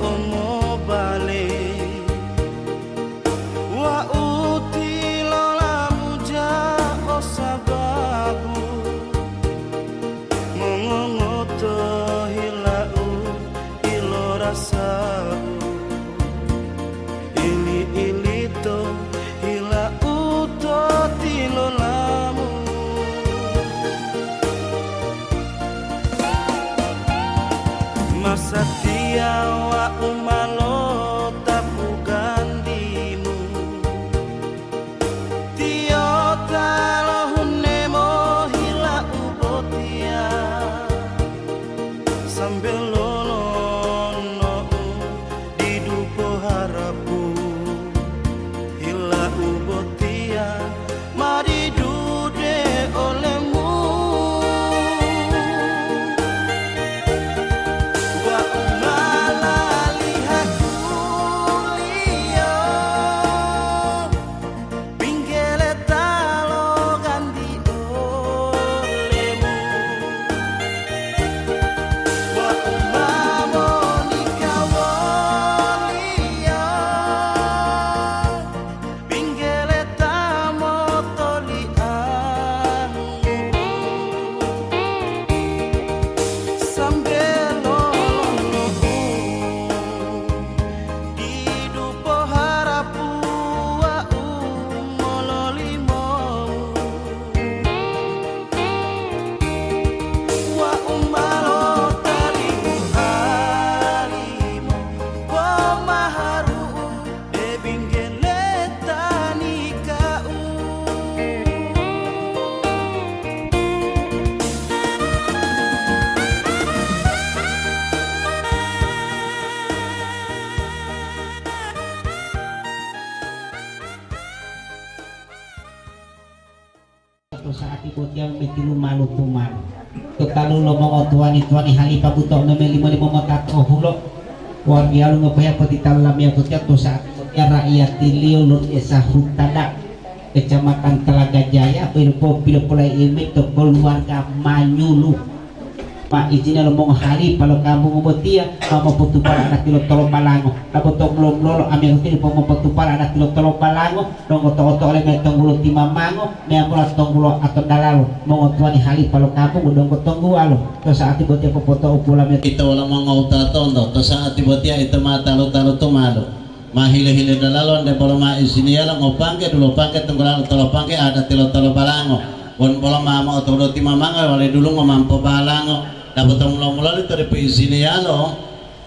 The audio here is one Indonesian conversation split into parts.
omo bale wa uti lola muja osababu mongongoto hilau ilorasabu ili ilito hilau to tilolamu Masatia wa umalo tapu gandimu Tio talo hunemo hila ubotia Sambil lolono di dupo harapu Hila ubotia mari dude olemu saat ikut yang metilu malu tuman kekalu lomong tuani hali pabuto nome lima motak ohulo warga lu ngepaya petital lamia kutya tu saat ya rakyat tilio lur esa hutada kecamatan Telaga Jaya pilpo pulai ilmi to keluarga Manyulu Pak izinnya lomong hari kalau kampung Botia mau potupal anak kilo tolong balango lalu tong lolo ambil hotel mau potupal anak kilo tolong balango dong oto oleh metong bulu timamango meamulat tong bulu atau dalalo mau tuani hari kalau kampung dong tong gua lo terus saat itu Botia foto upulamnya itu lama ngauta tondo terus saat itu Botia itu mata lo malu mahile dalalo ande polo ma isini ya lo ngopangke dulu pangke tunggulan tolo pangke ada tilo balango bon polo mama oto bulu timamango wale dulu ngomampo balango dapat mula itu dari sini ya lo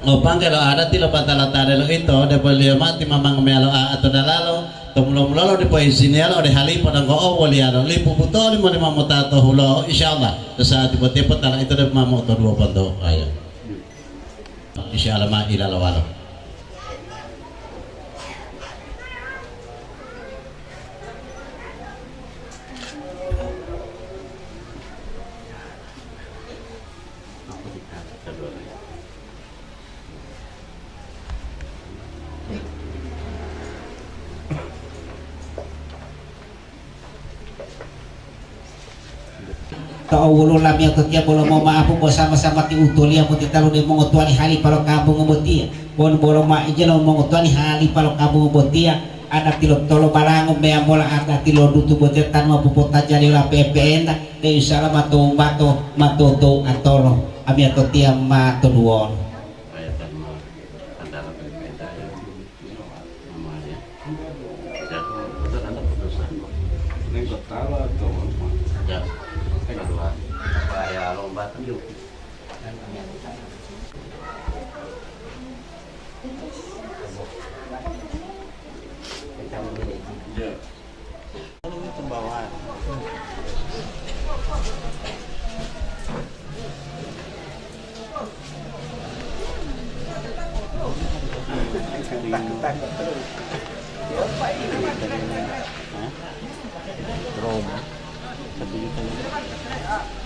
ngopang kalau ada tilo patala tade lo itu depo liya mati mamang melo atau dalalo mula lo depo sini ya lo de hali pada ko o liya lo lipu buto lima mutato hulo insyaallah saat tiba-tiba patala itu de mamo to dua pando ayo insyaallah ma ila lo walo Taawulo lamia ketia bolo mau maapu bo sama-sama ti utulia mo titalu ni mo tuani hali palo kampung Botia bon bolo ma ijelo mo tuani hali palo kampung Botia ada tilo tolo balango mea mola ada tilo dutu Botia tan mo pupota jali la PPN de inshallah mato to atolo amia to tia mato duon Roma 1.700.000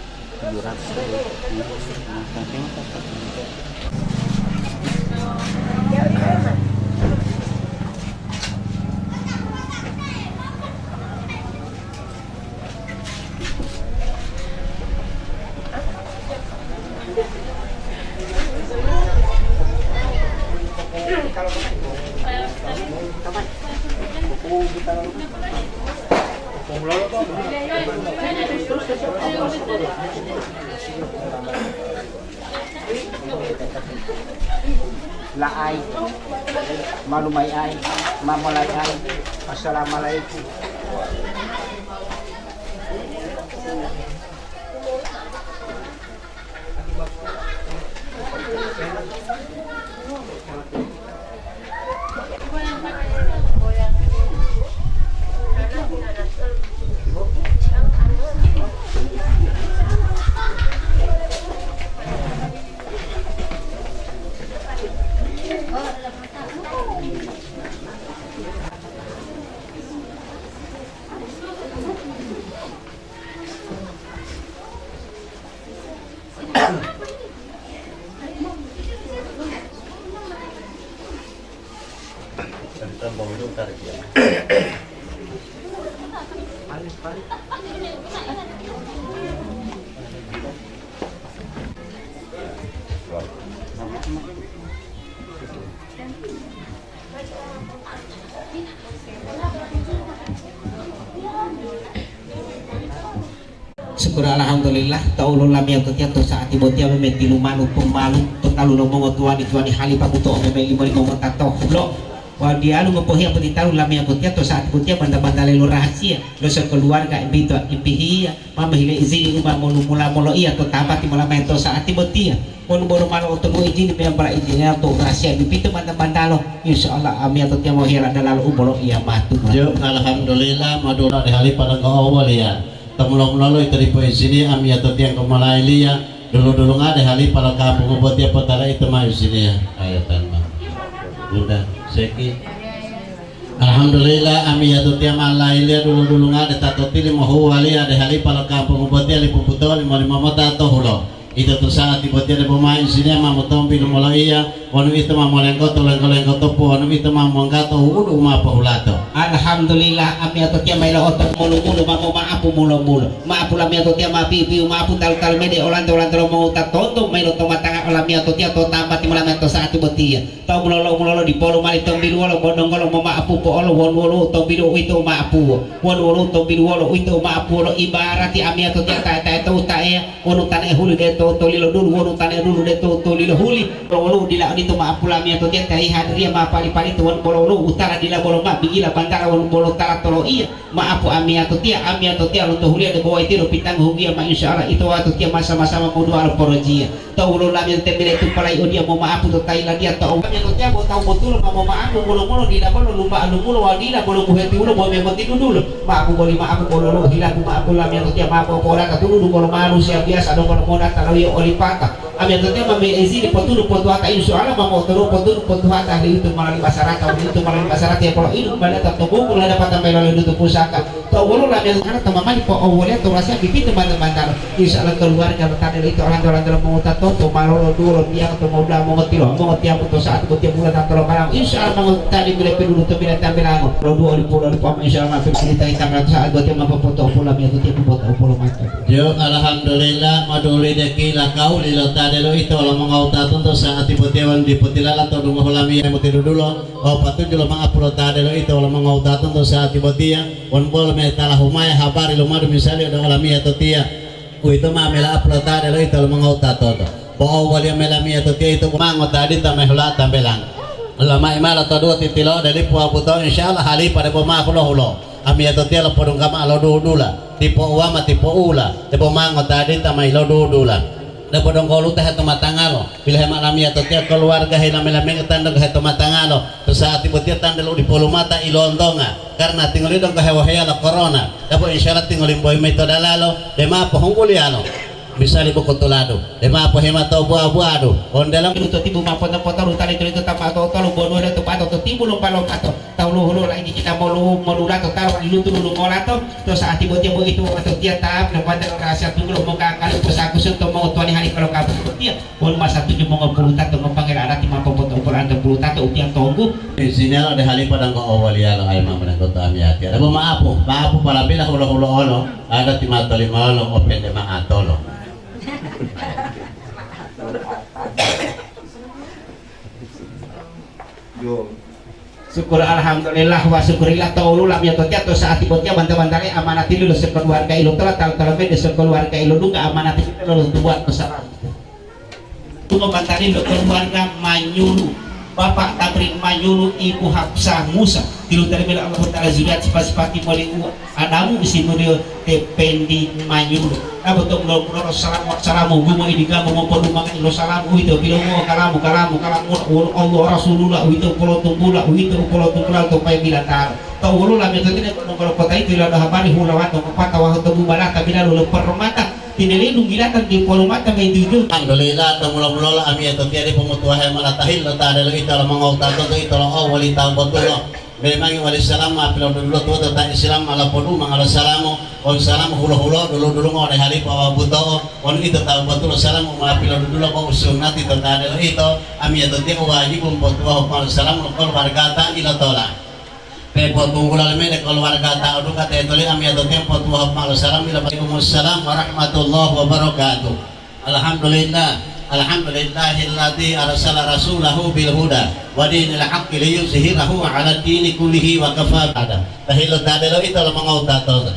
Laay, malumay ay, mamalay ay, assalamualaikum. Syukur alhamdulillah taulun lam yang ketia to saat ibu tia memeti lumanu pemalu totalu lomongo tuani hali pabuto memeli moli momo tato lo wa dia lu ngopohi apa ditalu lam yang ketia to saat ibu tia banda-banda lelo rahasia dosa keluarga impito impihia mama hile izini umar mulu mula molo iya to tabati mala mento saat ibu tia pun baru malo untuk izin yang para izinnya to rahasia impito banda-banda lo insyaallah ami atau tia mau hira dalal ubolo iya matu yo alhamdulillah madura di hali pada ko awal ya tamulong-lolo itu di sini ami atau tiang kemalai lia dulu ada hali pada kampung buat dia potara itu mah sini ya ayatan mah udah seki alhamdulillah ami atau tiang malai lia dulu ada tato tili mau wali ada hali pada kampung buat dia lipu puto 55 mata atau hulo itu tuh saat tiba dia ada pemain sini mah mau tompi mulai iya wanu itu mah mau lengkot topo wanu itu mah mau ngato udah mah apa hulato alhamdulillah ami atau tiang mailo otot mulu mau maapu mulu maapu lami atau tiang maapi maapu tal mede olando mau tak tonton mailo tomatanga olami atau tiang to tambah timulami atau saat tiba dia tau mulolo di polo mali tombilu walo bodong kalau mau maapu po olo wonu tombilu itu maapu wonu tombilu walo itu maapu lo ibarati ami atau tiang ta itu tae wonu tanah hulu de to lilo dulu wonu tanah dulu de to lilo huli wonu dila itu maapu lami atau tiang tai hadria ma pali to wonu bolo utara dila bolo ma bigila bantara wonu bolo tara tolo iya maapu ami atau tiang untuk huli ada bawa itu pitang hungia ma insyaallah itu atau tiang masa-masa mau doa porojia tau ulo lami tembele tu palai odia mau maapu to Thailand dia tau kami to tiang tahu betul mau maapu bolo dila bolo lupa alu wadila bolo buheti ulo mau memoti dulu maapu bolo hilang maapu lami atau tiang maapu pola katulu bolo manusia biasa dong bolo moda tarawih olipaka ami atau tiang mami ezini potu ata insyaallah mau terus potu ata itu malali masyarakat itu malali masyarakat ya kalau itu balik tertunggu kalau dapat tambah lalu itu pusaka tau ulo lami karena teman-teman po awalnya tuh rasanya pipi teman-teman insyaallah keluarga bertanya itu orang mau tato to malolo dulu dia atau mau ngerti untuk saat tiap bulan atau barang insyaallah mau tadi bila dulu tuh bila tampilan lo dua di pulau di pam insyaallah kita tanggal saat buat yang mau foto pulau ya tuh tiap foto pulau macam yo alhamdulillah maduli deki lakau lilo tadi lo itu lo mau tato untuk saat tiap di putilala atau rumah lami yang mau tidur dulu oh patu jual mga pulau tadi lo itu lo mau tato untuk saat tiap dia on bol metalah humaya habari lo madu misalnya udah lami atau tia itu mah mela pulau tadi lo itu lo mau tato bawa wali melami atau dia itu mango tadi tamai hula tambelang lama imal atau dua titilo dari pulau pulau insyaallah hali pada poma hulo ami atau dia lo podong kama lo dula tipo uama tipo ula tipo mango tadi tamai lo dula da podong kolu teh matangalo bila hemat lami atau dia keluarga hilame ketanda ke matangalo terus saat tiba dia tandelo di polu mata ilontonga karena tinggal dong ke hewa corona dapat insyaallah tinggal boy metode lalo dema pohongkuliano bisa libu kotolado dema apa hemat tau buah-buah on dalam itu tibu mapota utali itu tapa atau bono ada tempat atau tibu lomba atau tahu lu lagi kita mau lato taruh di lutu lu mau lato terus saat tibu itu atau dia tahap lepas dari rahasia tunggu lu mau kakak pesaku untuk mau tuan hari kalau kamu dia mau masa tujuh mau ngepuluh tato ngepangil ada timah popot ukuran 20 tato upiang tunggu di sini ada hali padang ko awal ya lo ay mamana ko tami ati ada maapo para bila hulo ada timah tolima lo open de maatolo Yo Syukur alhamdulillah wa syukurillah taulu lam ya totia to saat ibotnya bantah-bantare amanat ilu sekeluarga ilu telah tal beda sekeluarga ilu duga amanat itu lo buat besar tunggu bantari lo keluarga Manyulu Bapak Tabrik Manyulu Ibu Hafsah Musa tilu terima Allah Ta'ala zuriat sifat-sifati moliu adamu isi mulio tependi Manyulu betul betul salamu gumo ini gamu memperlu makan ilo salamu itu bila mau kalamu Allah Rasulullah itu kalau tumbulah untuk pay bila tar tahu lu lah betul tidak kalau kota itu ilah dah habari hulawat untuk kata wahyu tumbuh barata bila lu permata tinelindung gilatan di polo mata may tujuh. Alhamdulillah mula-mula ami atau tiada pemutuhan malatahil tak ada lagi dalam mengautar tu itu Allah wali tahu betul. Memang wali salam apabila dulu tu tentang Islam ala podu mangala salamu on salam hula-hula dulu ngone hari bawa buto on itu tahu betul salam apabila dulu kau usul nanti tentang ada itu ami atau tiada wajib membuat salam lokal warga tak ila tola. Pepo tunggulan me keluarga tak udah kata itu ami atau tempo tuah salam ila Waalaikumsalam warahmatullahi wabarakatuh. Alhamdulillahilladzi arsala rasulahu bil huda wa dinil haqqi liyuzhirahu 'ala dini kullihi wa kafa ba'da. Tahillu tadelo itu mangau tato.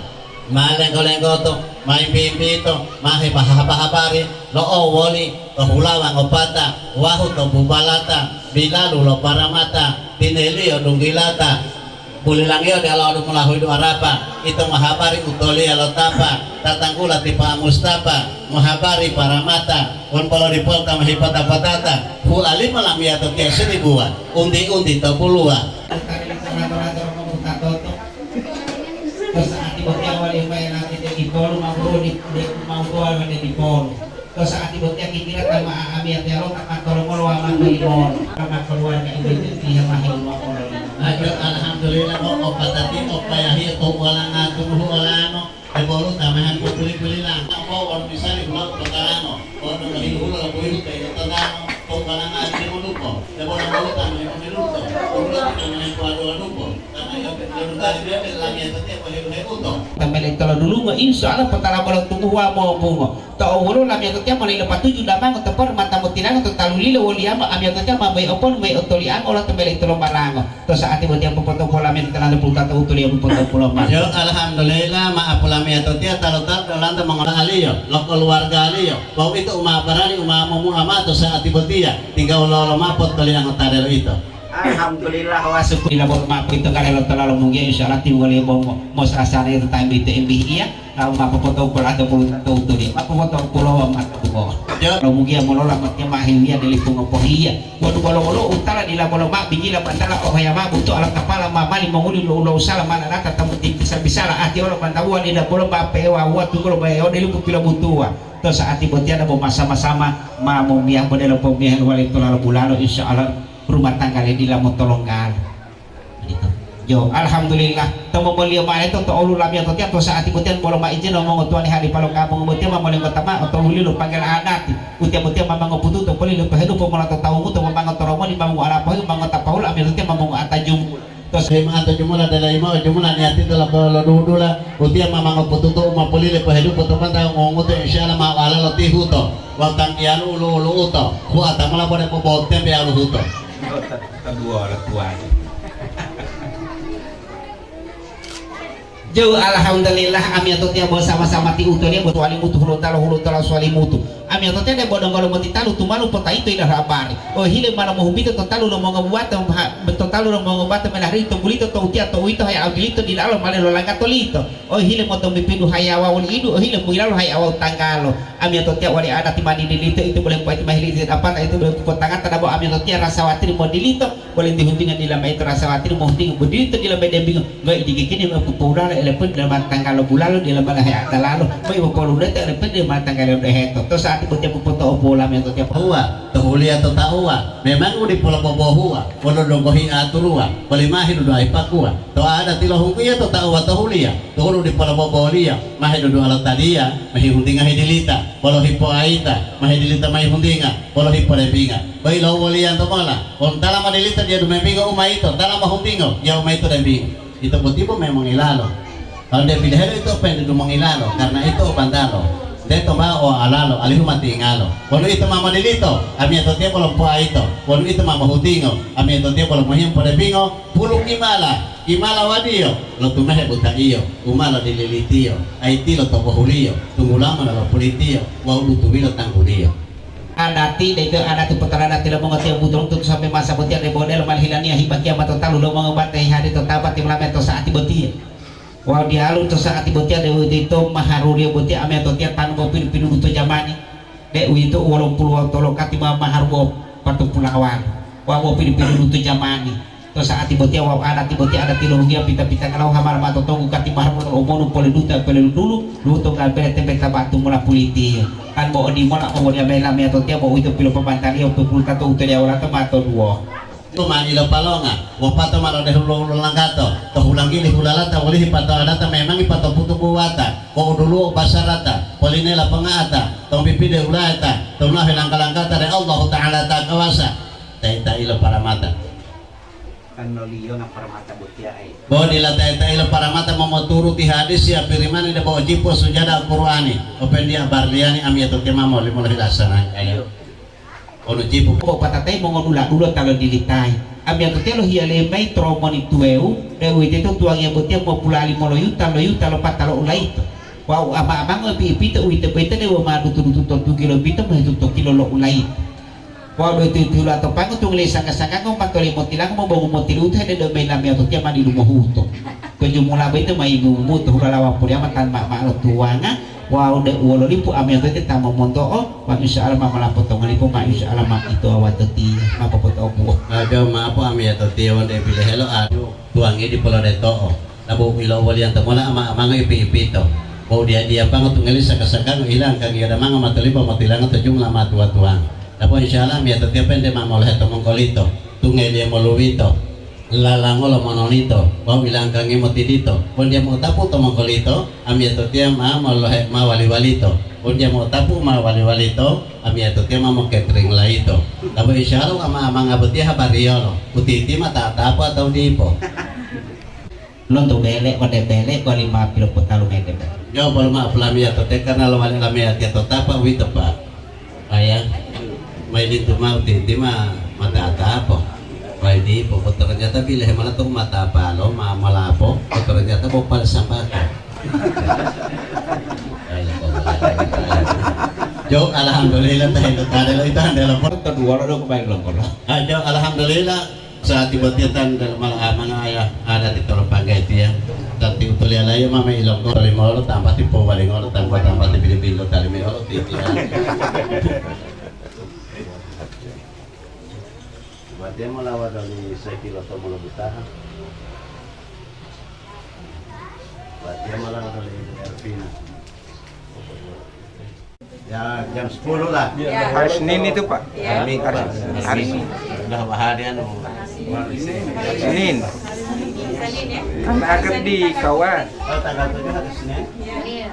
Malengko-lengko to, mai pipi to, mahe habari lo wali to hulawa ngopata, wahu to bubalata, bilalu lo paramata, tineli dungilata. Boleh lagi ada Allah melalui doa apa itu mahabari utoli alotapa tatangkula tipa Mustafa mahabari para mata on polo dipolta mahipata patata hu alim malam ya to kese dibuat undi to pulua saat ibotnya wali bayar nanti di polo mau doa di polo to saat ibotnya kira sama ami atelo tak kalau aman di polo kama keluarga itu dia mahil mau alhamdulillah obat tadi opayahi atau walang tubuh walano ebolu tamahan putuli lang mau orang bisa dibuat perkarano orang dari dulu lah boleh kayak tentang walang di muluko ebolu tamahan muluko orang tamahan kuadua luko karena yang dari dia lagi tadi boleh utuh tambah kalau dulu mah insyaallah petala bola tunggu wa mau bungo tau wulu lam yang tetap malih lepas tujuh damang tepar mata mutirang atau talulilo waliama am yang tetap mabai opon mai otolian olah tembeli tolong barango to saat ibu tiang potong pola men telan puluh kata utuli yang potong pola mas yo alhamdulillah maaf pola me atau tiang talu dalam mengolah aliyo lo keluarga aliyo bahwa itu umah barani umah Muhammad to saat ibu tiang tinggal lo mapot kali yang tadel itu alhamdulillah wa syukurillah bol maaf itu kali lo terlalu mungkin insyaallah timbul yang mau serasa itu time itu iya kalau mau potong pola atau puluh kata utuli apa potong pola mat ko kalau mungkin mau lah matnya mahilnya di lipung opohia waduh utara di labolo mak biji la pantala ohaya mak butuh alat kepala mali menguli lo salah mana nata tamu bisa lah ati orang pantawa di labolo mak pewa waktu kalau bayo di lupuk pila butua terus saat ibotnya ada sama-sama mau miah model pemiah wali tolal bulalo insyaallah rumah tangga di lamu tolonggal yo alhamdulillah temu mulia mana itu to ulu lam yang to tiap saat ibutian bolo ma izin ngomong tuan hari palo kampung ibutian mamang ngotama atau uli lu panggil adat utian mamang ngoputu to poli lu pahedu pemala to tawu to mamang toromo di mamang ala pahu mamang tapaul amil utian mamang atajum tos lima atau jumlah ada lima jumlah niati telah bolo dudula utian mamang ngoputu to ma poli lu pahedu to pantang ngomong to insyaallah ma ala latihu to watang kian ulu to ku atamala boleh poboten be alu to kedua orang tuanya jauh alhamdulillah ami atau tiap sama-sama ti utuh dia buat wali mutu hulu talo suali mutu ami atau tiap bodong kalau mati talu tu malu pota itu ilah rabari oh hile mana mau hubito totalu lo mau ngebuat totalu lo mau ngebuat menari itu bulito to utia to itu hay audilito di lalu malah lo langkat tolito oh hile mau tombi pindu hay awal idu oh hile mau ilalu hay awal tanggalo ami atau tiap wali adat di mandi dilito itu boleh buat mahili apa itu boleh potangan tanda bawa ami atau tiap rasa watir mau dilito boleh dihuntingan di lama itu rasa watir mau hunting bodilito di lama dia bingung nggak digigini aku pura lepen dalam tanggal bulalo di lama hay lalu mau ibu polu dete lepen di tanggal udah heto terus saat itu tiap foto opola yang tiap huwa tuhuli atau tahuwa memang udah pola bobohua pola dongkohi aturua boleh mahir udah ipakua to ada tilohung kuya to tahuwa tuhulia tuhulu di pola bobolia mahir udah alat tadia mahir hundinga hidilita pola hipo aita mahir dilita mahir hundinga pola hipo debinga bayi lau walian to mala on dalam adilita dia dumai bingo umai itu dalam mahundingo ya umai itu debingo itu butibo memang ilalo kalau dia pilih itu pengen itu mengilalo karena itu bandalo Teto ba o alalo, alihu mati ngalo. Walo ito mama dilito, ami ato tiya polong po ito. Walo ito mama hutingo, ami ato tiya polong mohim pada bingo, pulong imala wadiyo, lo tumehe buta iyo, umala dililitiyo, aiti lo topo huliyo, tungulama lo pulitiyo, wa ulutubilo tangguliyo. Anati dito anati putara nati lo mga tiyo budrong tuto sampai masa butia de bodel malhilania hibakia matotalu lo mga batay hari to tapat timlameto sa ati butia. Wow di alun to saat ibutia de itu maharuri butia ame to tia tanu pin pinu to jamani de itu 83 kati maharubo patu pulawan wow pin pinu to jamani to saat ibutia wow ada tilungia pita kalau hamar mato tonggu kati maharubo omono poliduta dulu to kal pele tempe tabatu mula puliti kan bo di mola o dia bela me to tia bo itu pilo pembantari o pulta to utelia ora to mato duo Tu mangilo palonga, wapato malo de hulo langgato, to hulangi li hulalata, wali hipato adata memang hipato putu buwata, ko dulu basarata, polinela pengata, tong pipi de hulata, tong nah hilang kalangkata de Allah Taala ta kawasa, taita ilo para mata. Kanolio na para mata butia ai. Bo dila taita ilo para mata momoturu ti hadis ya pirimani de bawa jipo sujada Qur'ani, open dia barliani amiyato kemamo limul hilasana ayo. Ono jipo po patatay mo nula talo dilitay ami ato telo hiale may tromoni tueu dewi itu tuang yang betia mo pulali mo talo patalo ulai itu wow ama ipita uite beta dewa ma tutu 2 kilobita mo tutu kilo lo ulai wow itu atau pango tung lesa kasanga ko patoli mo tilang mo bangu mo tiluta de do may lami ato tia mani lumo huto kejumula beta mai gumu to huralawa pulia matan ma lo tuanga wow de wolo lipu ami ato te tamo monto o wa insyaallah ma malapot to lipu ma insyaallah ma itu awatati ma popoto opo ada ma apo ami ato te wonde pile hello adu tuangi di pulau de to labo ilo wali anta mola ama ipi to mau dia pang tunggali sakasakang ilang kang ada manga matalipa matilang to jumlah ma tuang labo insyaallah ami ato te pende ma moleh to mongkolito tungali moluwito lalango lo mononito mau bilang kangi motidito pun dia mau tapu to mongkolito ami ato dia ma molohe ma wali-walito pun dia mau tapu ma wali-walito ami ato dia ma mo catering laito tapi insyaallah ama ngabuti habariolo putiti mata apa atau dipo non to bele ko ko 5 kilo putalu mede yo bol ma flami ato te karena lo wali lami ati ato tapa wito pa aya mai lintu mau titi ma mata apa Pwede po, ternyata bilih mana tong mata palo, malapo, ternyata po pala sampako. Jo, alhamdulillah tayo tadi lo itu adalah porto dua lo kebaik lo kono. Jo, alhamdulillah saat tiba-tiba dalam mana ayah ada di tolong pakai itu ya. Tapi utuli alaya mama ilong ko lima lo tambah tipu balik lo tambah di bilo tali mi lo titi. Dia melawan dari sekilo atau mulu butahan. Dia melawan dari Ervina. Ya jam 10 lah. Ya. Hari Senin itu Pak. Ya. Hari Senin. Udah baharian. Senin. Kan akad di kawan. Oh tanggal 7 hari Senin. Iya.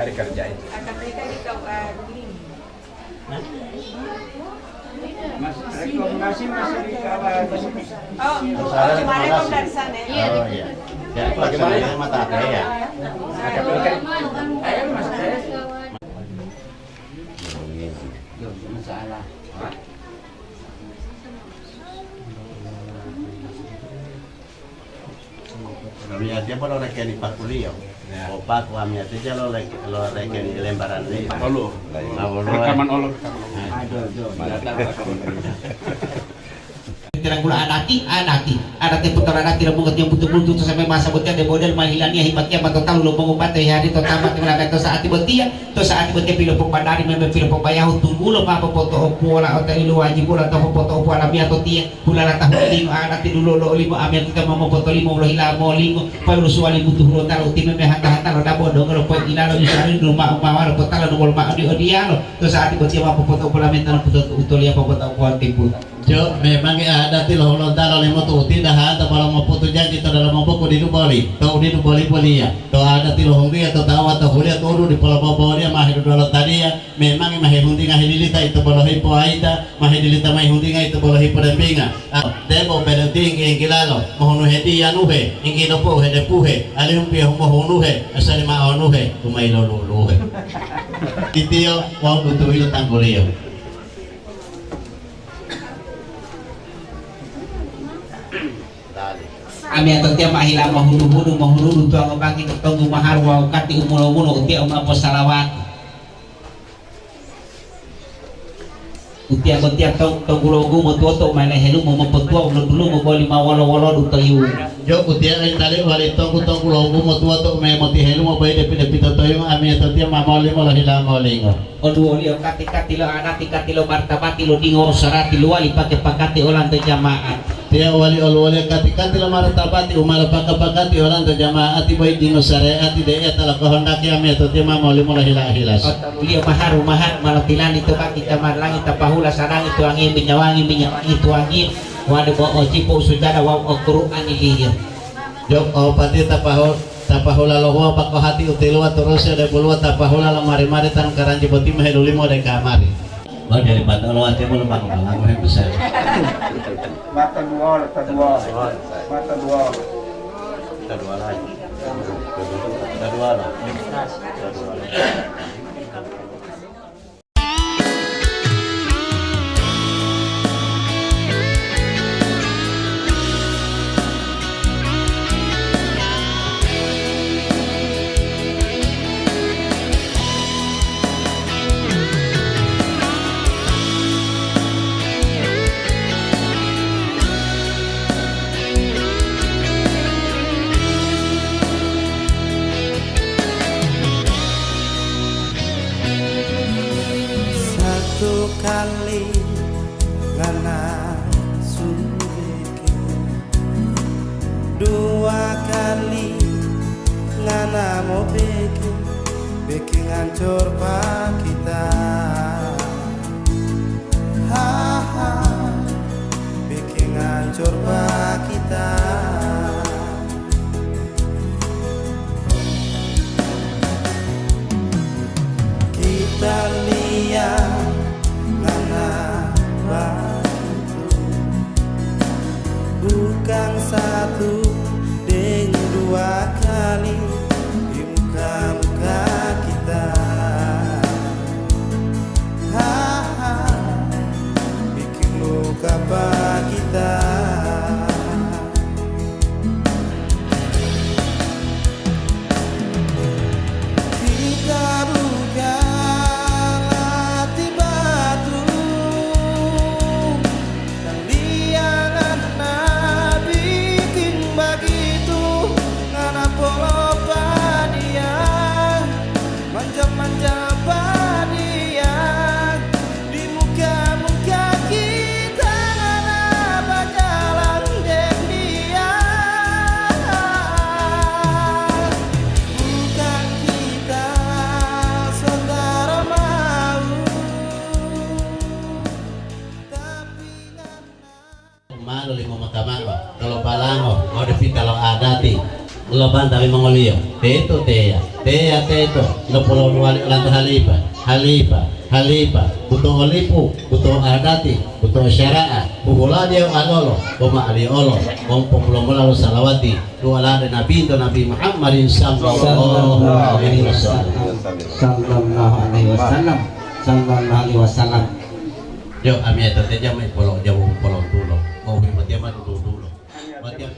Hari kerja itu. Akad nikah di kawan. Rekomendasi masih di kawan. Oh, cuma rekom dari sana ya? Oh iya. Ya bagaimana mata ada ya? Akad nikah. Ayo Mas. Masalah. Kami dia baru rekeni pakulio. Opak kami aja lo rekeni lembaran ini. Olo. Rekaman olo. Tirang gula anati putara anati lo mengerti yang butuh sampai masa butia de model mahilania hibatnya total lo mengubat hari to tamat ngelakat to saat butia pilo pembandari membe pilo pembayahu tunggu lo ma foto opo la hotel lu wajib pula to foto opo ala mia to tia pula la tahu lima anati dulu lo lima amia kita mau foto lima lo hilamo lingo palu suali butuh lo talo tim me hata lo dabo do lo poin ina lo isari lo ma lo total lo ma di odia lo to saat butia ma foto opo la mental foto utolia foto opo timbu Jo, memang ada ti lo talo limo tu tidak ada kalau mau foto janji to dalam mau di Bali. To di Bali ya. To ada ti lo hongri atau tawa to huli atau di Pulau Bawah dia mahir dulu tadi ya. Memang mahir hundi ngahililita itu bolohi po aita, mahir dilita mahir hundi itu bolohi po dempinga. Debo berenting kilalo, mohonu hedi anuhe, ingino po hede puhe, alihum pi mohonu he, asali ma anuhe, umay lo luhe. Titio mau butuh itu tanggulio. Ami atau tiap mahila mahulu tuang ngebangin tunggu mahar wau kati umulo tiap umlah salawat tiap tunggu motu mana helu mau petua dulu mau beli mawalo dutayu Jo utia ay tali wali tunggu logo motu me moti helu mau bayi depi totoyo ami atau tiap mamoli mo lahila molingo. Odu oli kati lo anati kati lo martabati lo dingo sarati lo wali pakai pakati orang tu jamaat. Dia wali kati lo martabati umar pakati orang tu jamaat bayi dingo syariat dia telah kehendaki ami atau tiap mamoli mo lahila hilas. Lihat mahar malatilan itu kaki kamar langit tapahula sarang itu angin minyawangi itu angin. Waduh bawa cipu sujada wa Al-Qur'an ini. Jok pati tapahula loho pako hati utilu terus ada puluh tapahula lamari tan karanji poti mahelu limo de kamari. Ba dari bata lo ate mo lamang balang he besar. Mata dua lagi. Satu kali ngana subeke, dua kali ngana mau beke ngancur pak kita, beke ngancur pak kita. Kita lihat mana waktu bukan satu dan dua kali di muka kita, bikin luka pak kita. Kita bukan hati batu dan liangan bikin begitu ngana polo padia manja padia di muka kita ngana bajalan dan dia bukan kita saudara mau tapi ngana Malo limo makamama kalau balango mau devita lo adati lo bantami mangolio teto teto lo polo wali lanto halipa buto olipu buto adati buto syara'a buhula dia alolo boma ali olo kompong lo salawati dua lade nabi Muhammadin sallallahu alaihi wasallam. Yo ami eta teh jam polong tulo mau mati mah dulu mati.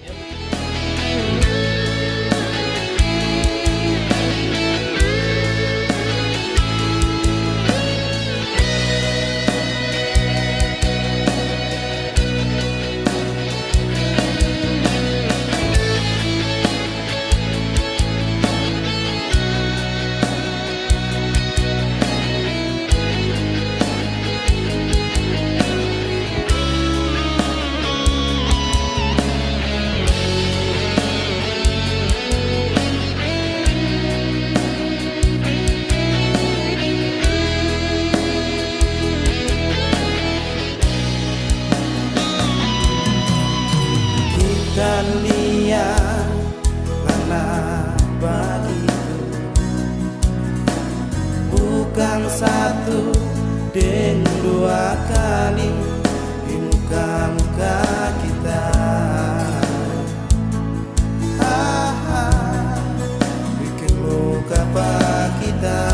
dan lihat mana begitu bukan satu dan dua kali di muka-muka kita. Bikin luka pak kita.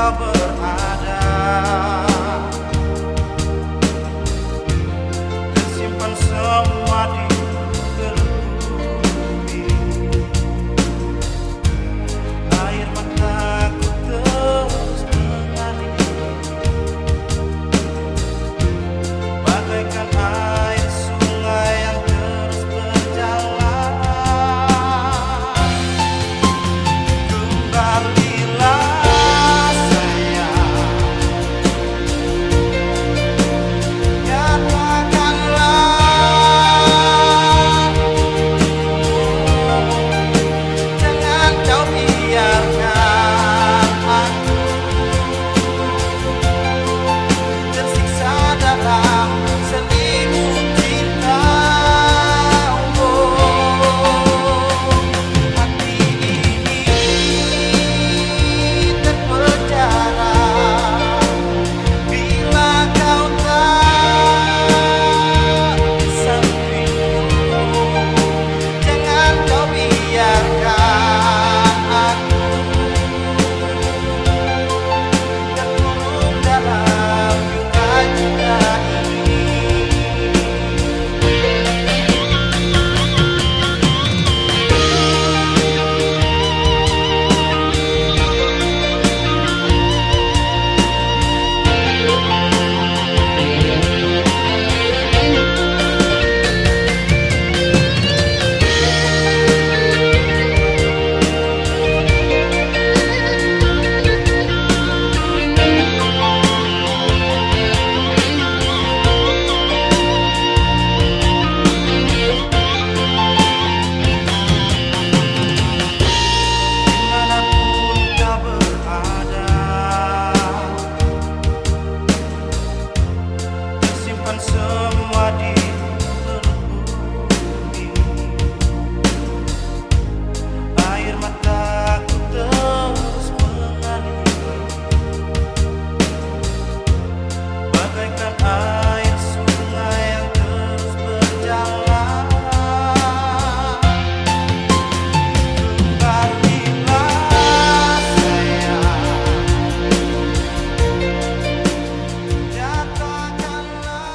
kau berada, tersimpan semua di relung bumi. Air mataku terus mengalir, bagaikan air sungai yang terus berjalan. Kembalilah sayang, katakanlah, jangan kau biarkan aku tersiksa dalam selimut cintamu. Hati ini terpenjara bila kau tak sampingku. Jangan kau biarkan aku terkurung dalam duka cita ini. Dimanapun kau berada, tersimpan semua di relung bumi. Air mataku terus mengalir, bagaikan air sungai yang terus berjalan. Kembalilah sayang, katakanlah.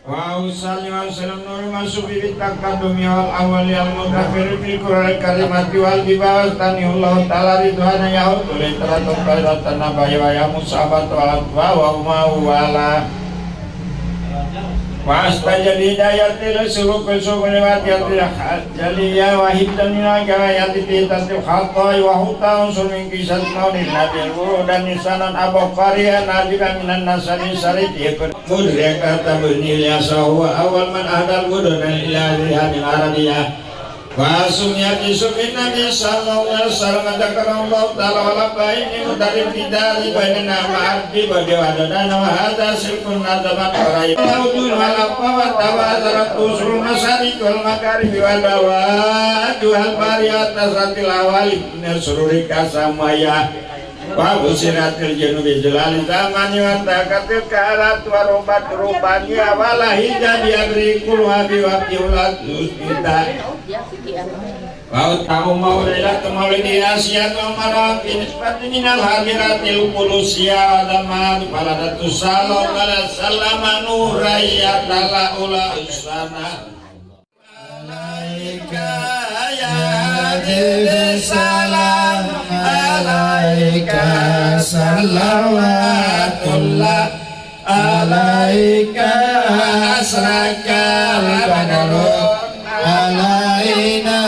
Wa usalli wa sallam nur masuk bibit takadumi wal awal yang mudafir bil Qur'an kalimati wal bibawastani Allah ta'ala ridwana ya'ud oleh teratur kairatan nabayi wa ya musabat wa ma'wala wa astajali dayatil suruk suruk lewat jaliyah wa hibdan minagara yati titatil khatai wa hutang sumin kisat maudin nabil wuru dan nisanan abokarian najika minan nasani sariti mudri kata bunil yasahuwa awal man adal wudu dan ilahi hadil aradiyah wa sumyati sumin nabi sallallahu alaihi wasallam adakara Allah ta'ala walabba ini mutarib bidari bainana ma'abdi badi wadadana wa hadha sirkun nadamat warai laudun walabba wa tawazarat usul masarik wal makaribi wadawa juhal bariyat nasatil awali sururika samaya wa busiratil janubi jelali zamani wa takatil ka'alat wa robat rubani awalahi jadi agrikul wabi wabdi ulat usbita wa utamu maulilat maulidi asyad wa marakin isbati minal hadiratil kulusya adamad paladatu salam ala salama nuraya tala ula usana alaika ya dil salam alaika salawatullah alaika asrakal badaru alaina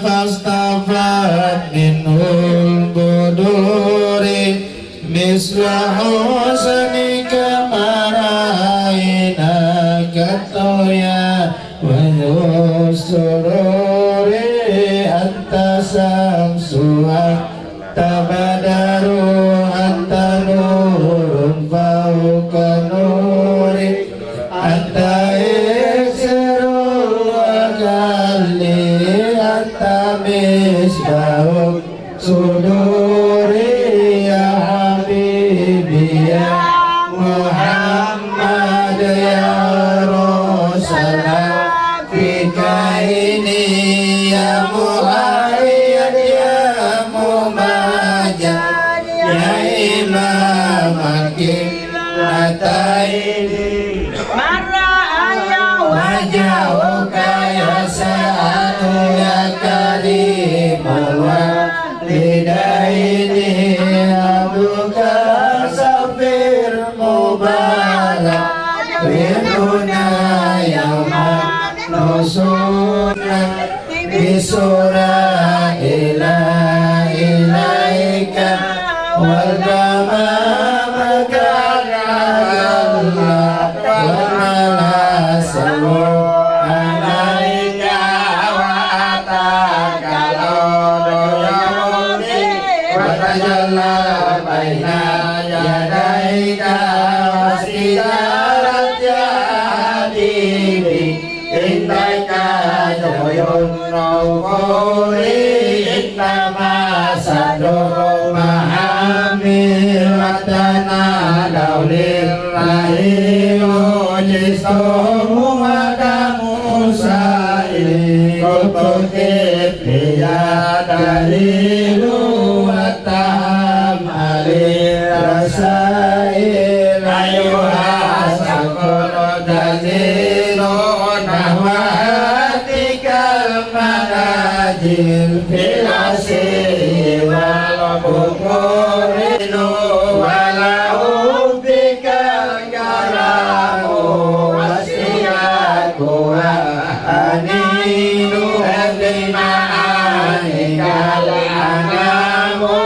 fastafat minhul buduri misla husnika maraina katoya wa yusururi anta samsuha tabadaru anta nurun fauqa nuri anta iksirul wakalli anta misbahuk suduri ya habibi ya Muhammad ya Rasulullah fika ini ya Muhammad ya jannataini Marra ayah wajhuka ya sa'atu ya karimul walidaini abduka safir mubarak Rimuna yawma nusunan bisura ilaika wal gamamaka Allah wal malasalu alaika wa ataka lodoni wa tajalla baina yadaika wasijarat ya habibi indaka joyon nukuri innama sadu mahamil watana daulillahi ujistumu makamu sa'i kultukif liya dalilu wataham alil rasail ayuha sakono dazilu nahwatikal manajil filasi wal bukurinu walau bikal karamu wasiyaku wa aninu lima'anikal anamu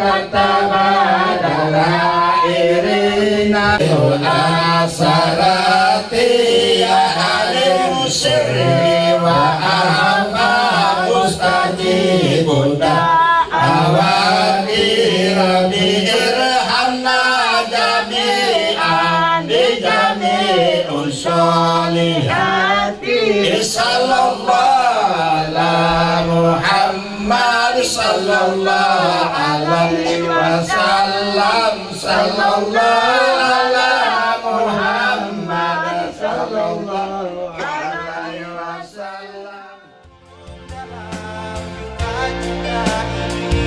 katabadala irina asarati ya alim sirri wa ahma mustajibunda awati rabbi irhamna jami'an bi jami'un sholihati sallallahu ala Muhammad sallallahu alaihi wasallam sallallahu ala Muhammad sallallahu alaihi wasallam. Dalam duka ini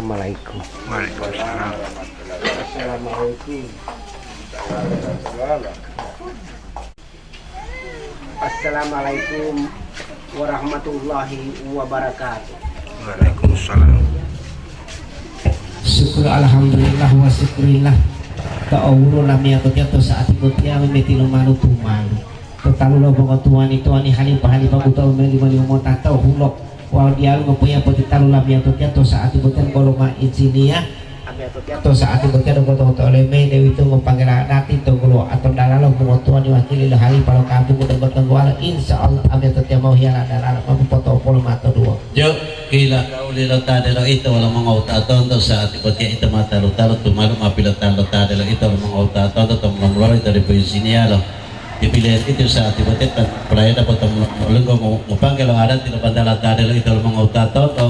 Assalamualaikum. Assalamualaikum. Assalamualaikum warahmatullahi wabarakatuh. Waalaikumsalam. Syukur alhamdulillah wa syukurillah ta'awuru lam yakut yato saat ikutnya memeti lumanu tumalu totalu lo bongo tuani tuani halipah buta umeli mali umota tau hulok wal dialu ngopoya potitalu lam yakut yato saat ikutnya koloma izinia to saat ikutnya dong koto oleh me dewi itu ngopanggil nati to golo atau dalalo bongo tuani wakili lo halipah lo kampung udah gotong wala insya Allah ambil tetya mau hiala dalalo mampu poto polo mato dua Yo, kila kaulilo tadelo ito wala mga utatondo sa atipotya ito matalo-talo tumalo mapilotalo tadelo ito wala mga utatondo tumulong ito rin po yung siniyalo dipilihan ito sa atipotya praya na po tumulong mupanggalo adat tinapandala tadelo ito wala mga utatondo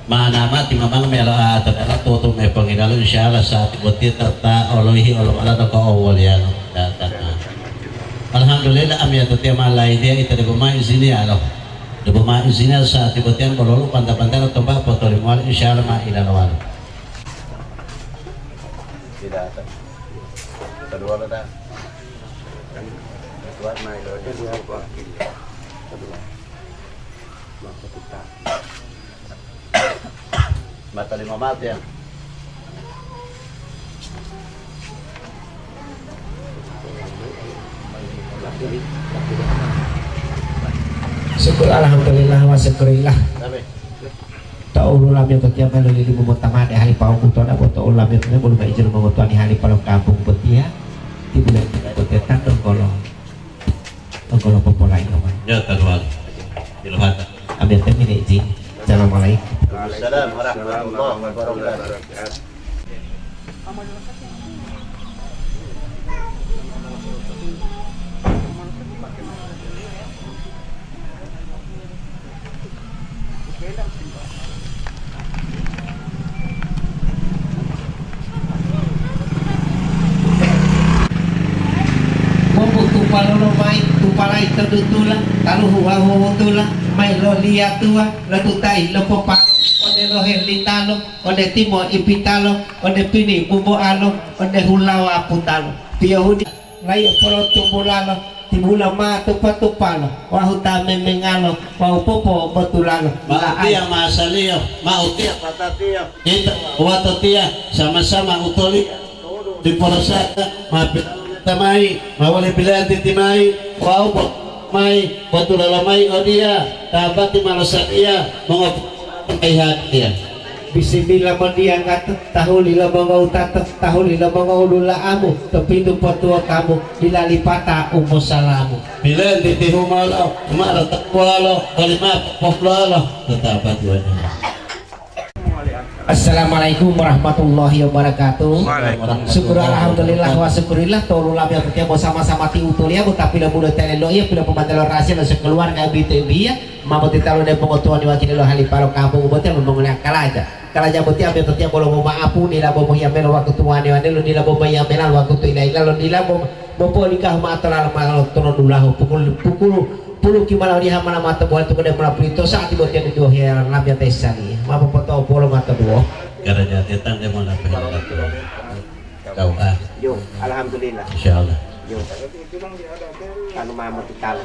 maanama timamang melo ato alat tuto may pangilalo insya Allah sa atipotya tata olohi olong alat ako awal yan Alhamdulillah amya tutya malay dia ito rin kumain siniyalo Debuma izinnya saat tiba-tiba kalau pantai-pantai atau apa foto limual insyaallah ma'ilalawan. Tidak ada. Kedua ada. Kedua main lo itu dua wakil. Kedua. Maka kita. Mata lima mati ya. Syukur alhamdulillah wa syukurillah ta'ulu lam yang ketiap melu lili memutamade hari paung kutona boto ulam yang ketiap belum izin mengutuani hari paung kampung petia di bulan ketetan donggolo popolai kawan Ya terwal. Ilhata. ambil temi izin assalamualaikum Waalaikumsalam warahmatullahi wabarakatuh. Tupalo mai tupalai terdutula talu huwa tula mai lo lia tua lo tutai lo popa ode lo herlitalo ode timo ipitalo ode pini bubo alo ode hulawa putalo tiahudi lai poro tumbulalo tibula ma tupalo wahuta memengalo wau popo betulalo Mautia masalio, mautia patatia. Kita watatia sama-sama utoli di porosata mapit tamai mawali pilihan titimai wau mai batulalai odia tabati malasatia mongop dia bismillah dia ngatet tahulila mongau tatet tahulila mongau lula amu tepindu patua kamu dilalipata umosalamu pilihan titihumalo mara takwalo kalima poplalo tetapat duanya Assalamualaikum warahmatullahi wabarakatuh. Syukur alhamdulillah wa syukurillah tolu lamia ketia sama-sama ti utulia tapi la muda telelo ia pila pemantelo rahasia la keluarga bitu ya mamu titalo de pengotuan di wakil lo haliparo kampung botel membangun kalaja botia be ketia bolo maapu ni la bomo ya melo waktu tuan ni wadelo ni la bomo ya melal waktu tu ila lo ni la bomo nikah ma tolal ma tono dulahu puluh kimala dia mana mata buat tu kena melapito saat tiba tiba dua yang lamia tesani mapu poto polo mata dua karena tetang dia mana pengen kau Yo, alhamdulillah. insyaallah Yo. Anu mama tital.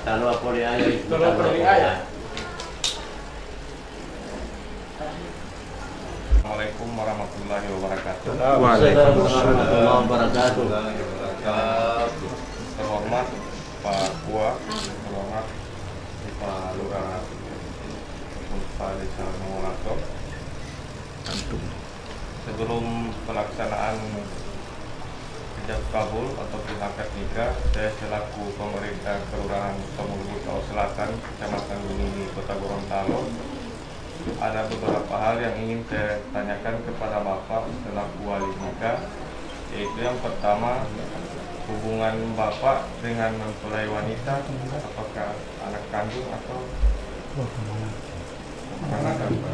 Talo apa dia ayah? Talo apa dia ayah? Assalamualaikum warahmatullahi wabarakatuh. Waalaikumsalam warahmatullahi wabarakatuh. Terhormat Pak Kua, terhormat Pak Lurah Pak Desa Mongolato. Sebelum pelaksanaan ijab kabul atau akad nikah, saya selaku pemerintah Kelurahan Tomulbuto Selatan, Kecamatan Gunung, Kota Gorontalo, ada beberapa hal yang ingin saya tanyakan kepada Bapak selaku wali nikah, yaitu yang pertama, hubungan Bapak dengan mempelai wanita, apakah anak kandung atau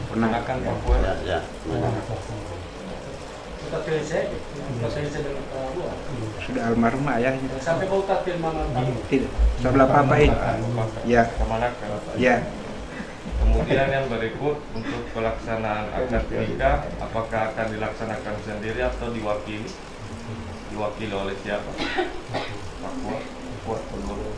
ponakan Papua? Ya. Sudah almarhum ayahnya. Sampai kau takdir mana? Tidak. Sebelah papa ini. Ya. Kemanakan? Ya. Kemudian yang berikut, untuk pelaksanaan akad nikah, apakah akan dilaksanakan sendiri atau diwakili? Diwakili oleh siapa? Papua? Papua Pendulu.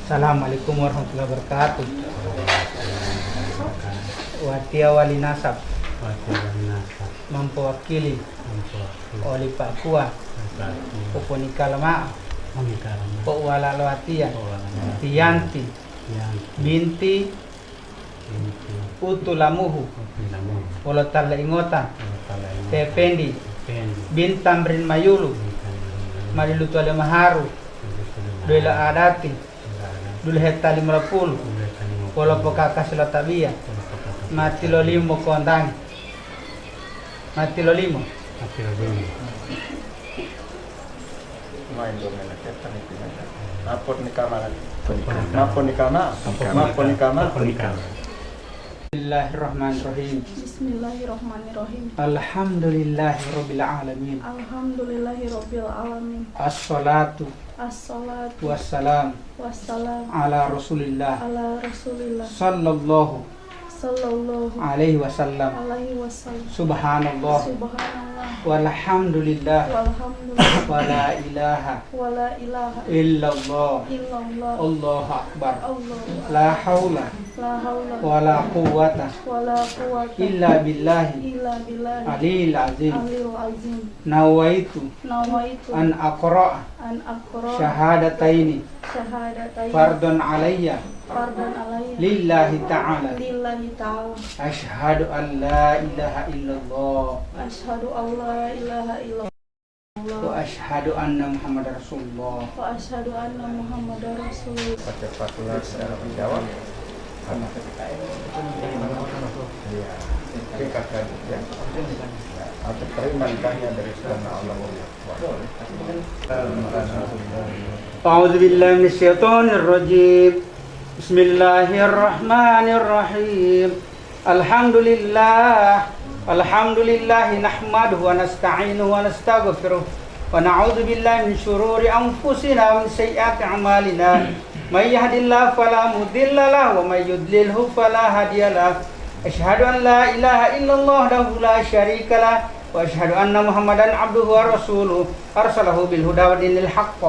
Assalamualaikum warahmatullahi wabarakatuh. Watia wali nasab mempewakili oleh Pak Kua Pupuni Kalama Pak Wala Lawatia Tianti binti Utulamuhu Polotala Ingota Tependi bin Tamrin Mayulu Marilutu Ale Maharu Dula Adati Dul Hetali Merapul Polo Pokaka Selatabia Mati Lolimo Kondang Mati Lolimo Main dong kita nih. Apa nikah mana? Apa nikah mana? Apa nikah mana? Bismillahirrahmanirrahim. Bismillahirrahmanirrahim. Alhamdulillahirabbil alamin. Alhamdulillahirabbil alamin. Assalatu Assalatu wassalam wassalam ala Rasulillah ala Rasulillah sallallahu sallallahu alaihi wasallam. Subhanallah Subhanallah walhamdulillah walhamdulillah wala ilaha wala ilaha illallah illallah Allahu akbar Allah la haula la haula wala quwwata wala quwwata illa billahi illa billahi alil azim. alil azim. Nawaitu Nawaitu an aqra an aqra syahadataini syahadatain fardun alayya fardan alayya lillahi ta'ala lillahi ta'ala. asyhadu an la ilaha illallah Asyhadu an la ilaha illallah wa asyhadu anna muhammadar rasulullah. wa asyhadu anna muhammadar rasulullah. Baca fatihah secara menjawab. Tingkatkan ya. Atau terima nikahnya dari sana Allah. A'udzu billahi minasyaitonir rajim. Bismillahirrahmanirrahim. Alhamdulillah nahmaduhu wa nasta'inuhu wa nastaghfiruh wa na'udzu billahi min shururi anfusina wa min sayyiati a'malina. May yahdihillahu fala mudilla lahu wa may yudlilhu fala hadiya lahu. Asyhadu an la ilaha illallah wahdahu la syarika lahu wa asyhadu anna Muhammadan abduhu wa rasuluhu arsalahu bil huda wa dinil haqq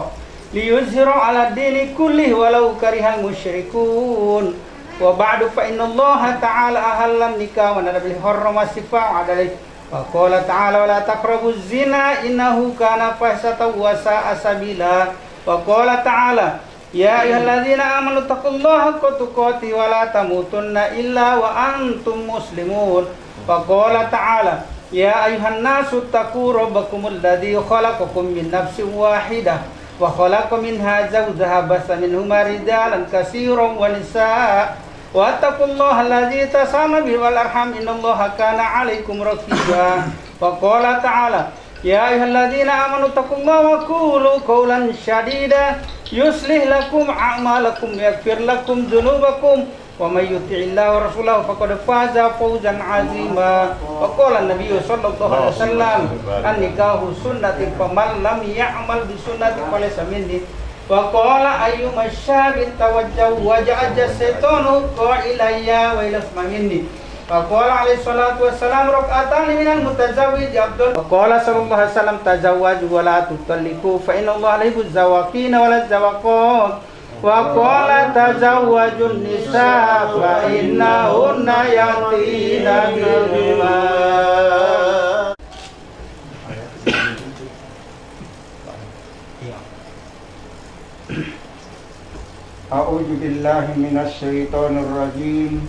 liyuzhiru 'ala dini kullihi walau karihal musyrikun. Wa ba'du fa innallaha ta'ala ahalla nikah wa nabbil harrama sifa adalih. Wa qala ta'ala wa la taqrabuz zina innahu kana fahsatan wa sa'a sabila. Wa qala ta'ala ya ayyuhalladzina amanu taqullaha haqqa tuqatih wa la tamutunna illa wa antum muslimun. Wa qala ta'ala ya ayyuhan nasu taqu rabbakumul ladzi khalaqakum min nafsin wahidah wa khalaqa minha zawjaha basa minhuma rijalan katsiran wa nisaa wattaqullaha allazi tasaaluna bihi wal arham innallaha kana 'alaikum raqiba. Wa qala ta'ala ya ayyuhalladzina amanu taqullaha wa qulu qawlan shadida yuslih lakum a'malakum yaghfir lakum dzunubakum wa may yuti'illaha wa rasulahu faqad faza fawzan 'azima. Wa qala an-nabiyyu sallallahu alaihi wasallam an-nikahu sunnati faman lam ya'mal bi sunnati falaysa minni. Wa qala ayyuma syabin tawajjahu wa ja'aja syaitanu ilayya wa ila minni. Wa qala alaihi salatu wassalam rak'atan minal mutazawwij afdal. Wa qala sallallahu alaihi wasallam tazawwaju wa la tutalliqu fa inna Allah la yuhibbu zawaqina wa la zawaqat. Wa qala tazawwajun nisa fa innahunna yatina bil A'udzu billahi minasy syaithanir rajim.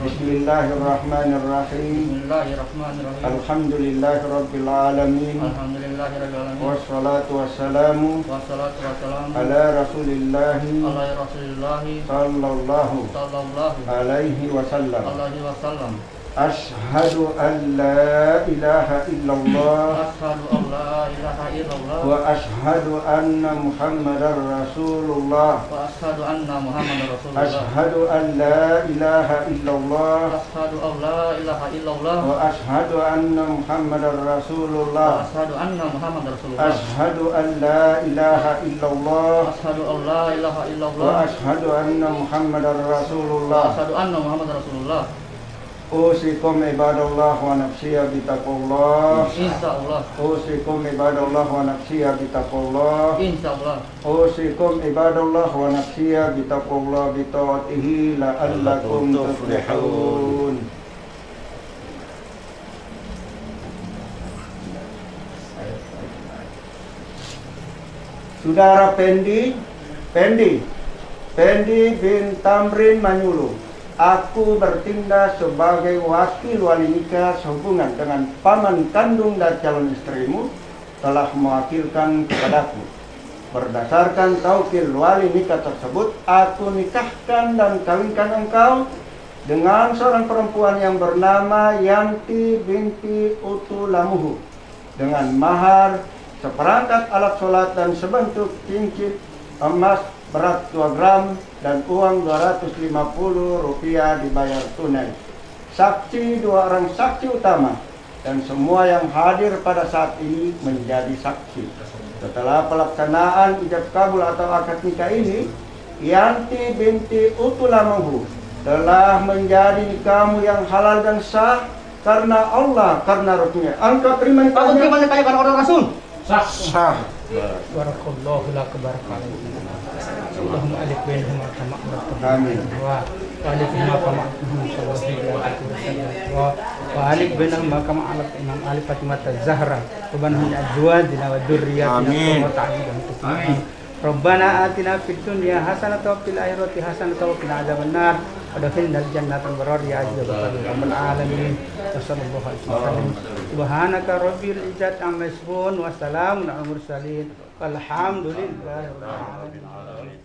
Bismillahirrahmanirrahim. Bismillahirrahmanirrahim. Alhamdulillahi rabbil alamin. Alhamdulillahirabbil alamin. Wassalatu wassalamu Wassalatu wassalamu ala rasulillahi ala rasulillahi sallallahu sallallahu alaihi wasallam. alaihi wasallam. Ashhadu an la ilaha illallah Asyhadu an la ilaha illallah wa ashhadu anna Muhammadar Rasulullah. wa asyhadu anna Muhammadar Rasulullah. Ashhadu an la ilaha illallah Asyhadu an la ilaha illallah wa ashhadu anna Muhammadar wa Rasulullah. asyhadu anna Muhammadar Rasulullah. Ashhadu an la ilaha illallah Asyhadu an la ilaha illallah wa ashhadu anna Muhammadar wa Rasulullah. asyhadu anna Muhammadar Rasulullah. Usikum ibadallah wa nafsiya bitaqullah. Insyaallah. Usikum ibadallah wa nafsiya bitaqullah. Insyaallah. Usikum ibadallah wa nafsiya bitaqullah bita'atihi la'allakum tuflihun. Saudara Pendi bin Tamrin Manyulu, aku bertindak sebagai wakil wali nikah sehubungan dengan paman kandung dan calon istrimu telah mewakilkan kepadaku. Berdasarkan taukil wali nikah tersebut, aku nikahkan dan kawinkan engkau dengan seorang perempuan yang bernama Yanti binti Utulamuhu dengan mahar seperangkat alat sholat dan sebentuk cincin emas berat 2 gram dan uang Rp250 dibayar tunai. Saksi 2 orang saksi utama dan semua yang hadir pada saat ini menjadi saksi. Setelah pelaksanaan ijab kabul atau akad nikah ini, Yanti binti Utulamuhu telah menjadi nikahmu yang halal dan sah karena Allah, karena Rasulnya. Engkau terima nikahnya? Aku terima nikahnya karena orang Rasul. Sah. Barakallahu laka barakatuh. Allahumma alif bainahuma kama Amin. wa alif bainahuma kama wa alif bainahuma kama alif Fatimah Az-Zahra wa banhum azwajina wa dzurriyyatina wa ta'ala. Amin. Rabbana atina fid dunya hasanatan wa fil akhirati hasanatan wa qina adzabannar. Adkhilnal jannata ya rabbal alamin. Wassallallahu alaihi wasallam. Subhanaka rabbil izzati amma yasifun wa salamun alal mursalin. Walhamdulillahi rabbil alamin.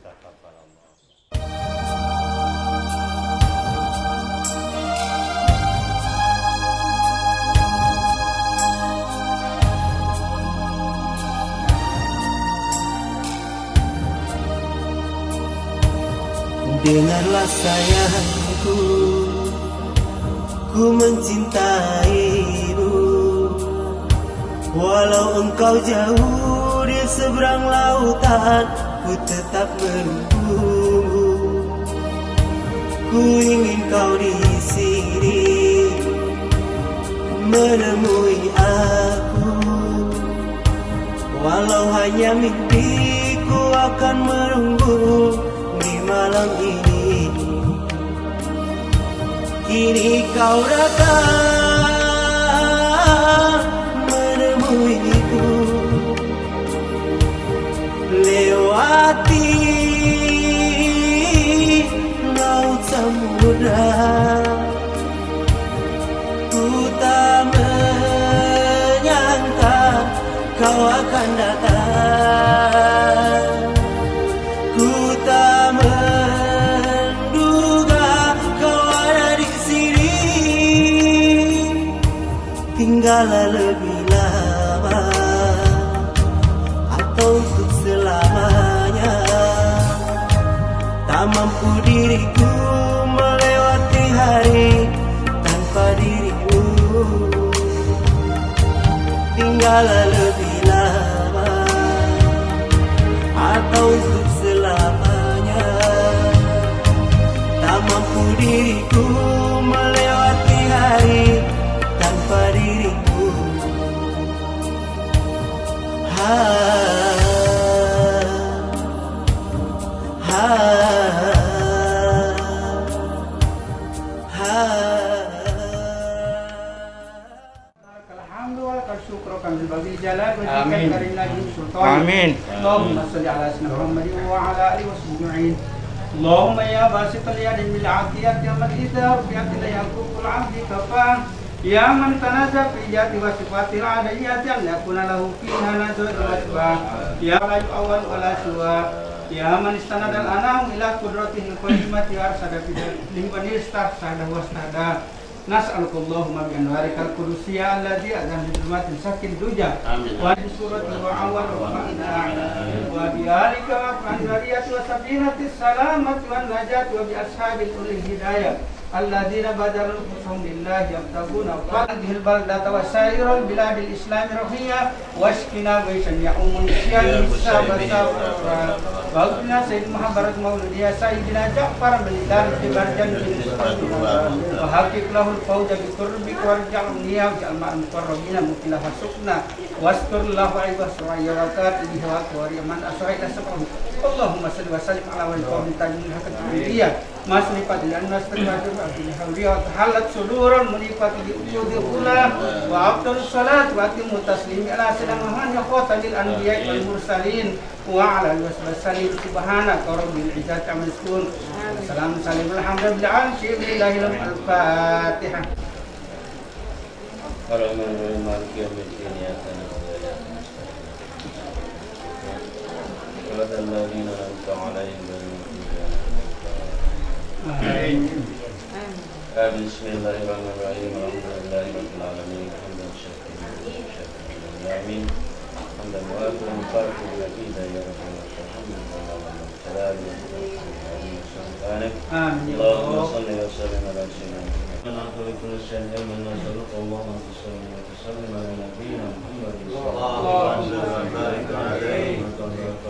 Dengarlah sayangku, ku mencintaimu. Walau engkau jauh di seberang lautan, ku tetap menunggumu. Ku ingin kau di sini menemui aku. Walau hanya mimpi, ku akan menunggu di malam ini. Kini kau datang menemuiku, lewati laut samudra. Ku tak menyangka kau akan datang. Ku tak menduga kau ada di sini. Tinggallah lebih lama atau untuk selamanya. Tak mampu diriku melewati hari tanpa dirimu. Tinggallah lebih lama untuk selamanya. Tak mampu diriku melewati hari tanpa dirimu. Amin. Allahumma salli ala sayyidina Muhammadin wa ala alihi wasallam. Allahumma ya basital yadin bil afiyati wa madida fi atil yaqul abdi kafa ya man tanaza fi yati wa sifatil adiyati an yakuna lahu fiha nazar wa ya la yu'awwal wa la suwa ya man istanadal anam ila qudratihi qalimati wa arsada fi limbani istarshada wastada. Nas'alukallahumma bi anwarikal qudusiyya alladzi azan bi dhulmatin sakin duja wa bi surati wa awal wa ma'na wa bi alika wa anwariyati wa sabihati salamati wa najati wa bi ashabil ulil hidayah alladzina badalu fusum lillahi yabtaguna hadhil baldata wa sairul biladil islami rahiyya washkina baisan ya'umun siyal sabata wa qulna sayyid muhammad maulidiyya sayyidina ja'far bin dar tibarjan bin wa haqiq lahu al-fawza bi qurbika warja'u niyam ja'al ma'al muqarrabina mutilah hasukna waskur lahu ayyuhas surayyawakat bihi wa qawariman asraita sab'u Allahumma salli wa sallim ala wali qawmin tajmin hakat bidiyah masnifat li annas terwajib abdil hawriya wa tahallat sudurul munifat li ujudi ula wa afdalus salat wa atimu taslimi ala sayyidina Muhammad khatamil anbiya'i wal mursalin wa ala alihi wasallim subhanaka rabbil izzati amma yasifun salamun salim alhamdulillah bismillahil al-fatihah Ar-Rahmanir-Rahim Maliki yaumiddin iyyaka na'budu wa iyyaka nasta'in ihdinas siratal ladzina an'amta 'alaihim Bismillahirrahmanirrahim Alhamdulillahi rabbil alamin hamdan syakiran amin hamdan wafiyan mubarakun fihi ya rabbana Allahumma salli wa sallim ala sayyidina Muhammad kullu shay'in ilman nas'aluka Allahumma salli wa sallim ala nabiyyina Muhammad sallallahu alaihi wa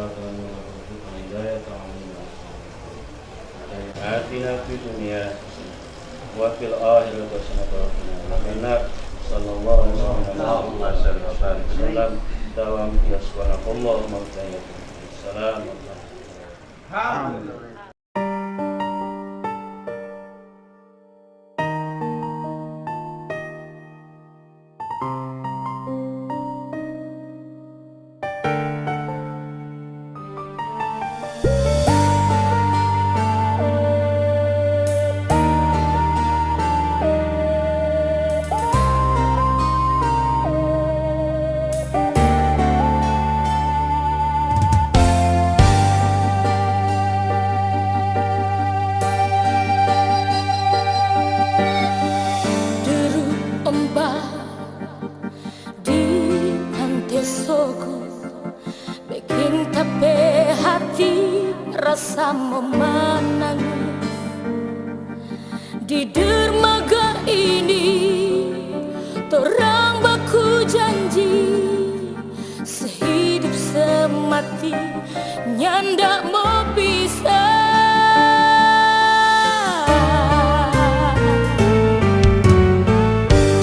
sallam atina fid dunya wa fil akhirati hasanatan wa qina adzaban nar sallallahu alaihi wasallam dawam ya subhanallah salam alhamdulillah. Rasa memanangis di dermaga ini, torang baku janji sehidup semati nyanda mau pisah.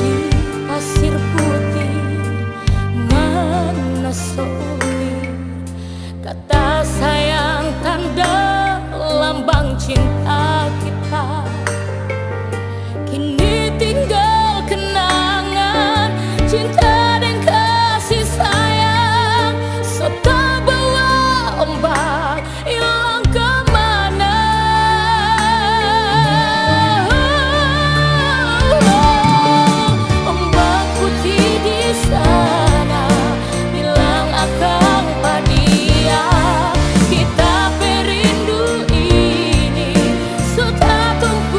Di pasir putih mana solir kata sayang tanda lambang cinta kita, kini tinggal kenangan cinta dan kasih sayang serta bawa ombak hilang kemana. Ombak putih di sana bilang akan padia kita perindu ini sudah tumpah.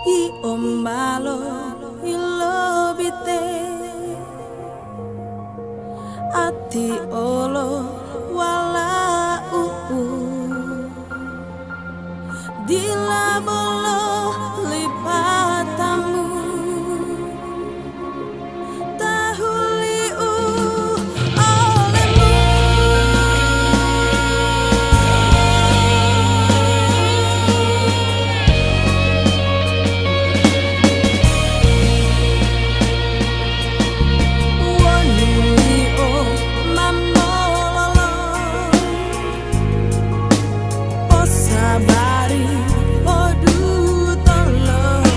I ombalo ilobite ati olo wala dila bolo lipatamu tahuli olemu Sabari, odu tolong.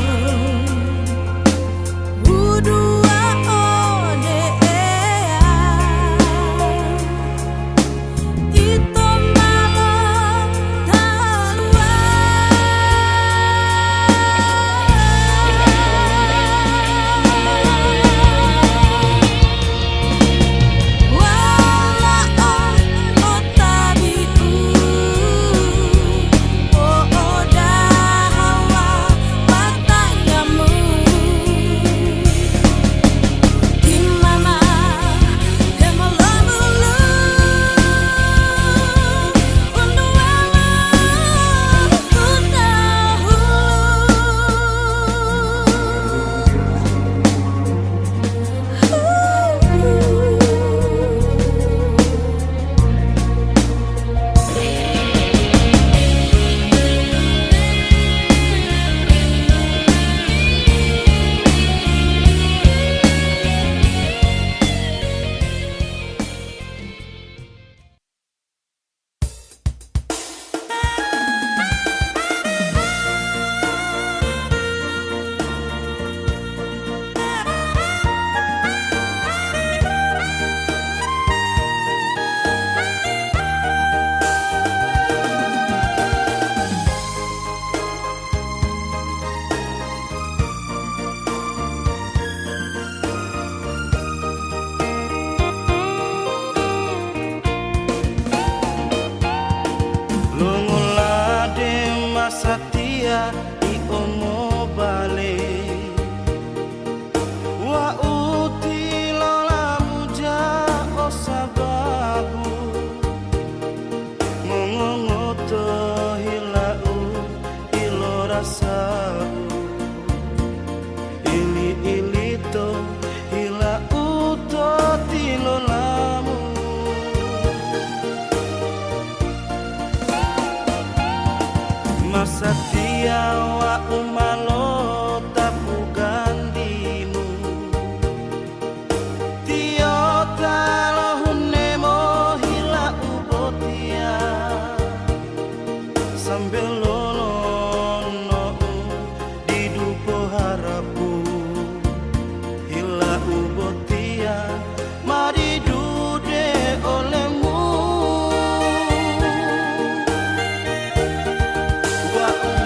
wa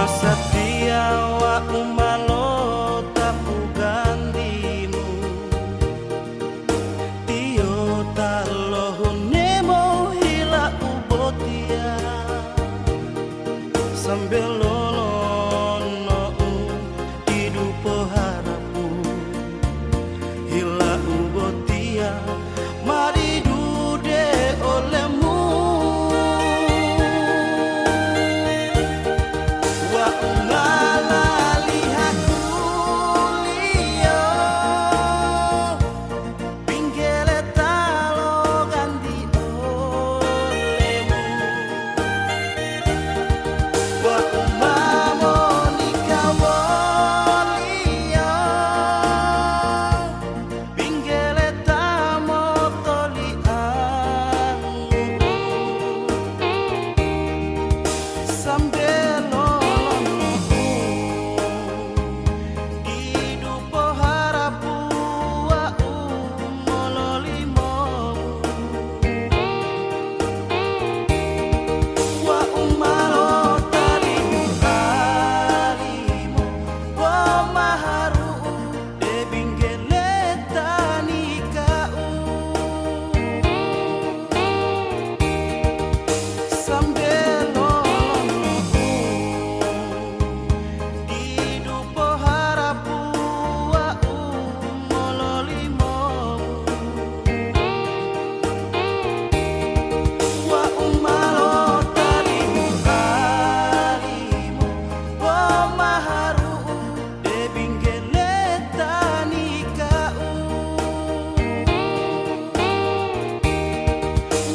Kesatria wa umalo tapu gandimu Tio taloh nemo hila ubotia Sambil lolono hidup harapu Hila ubotia mari dude olehmu Wa ungalali hakulia Pinggele talo ganti olehmu Wa umamo nikawolia Pinggele tamo toli angu Sambil hidup harapu wa umololimo Wa umalo talimu alimu Wa maharu de binggele tanikau Sambil hidup harapu wa umololimo Wa umalo talimu alimu Wa maharu de binggele tanikau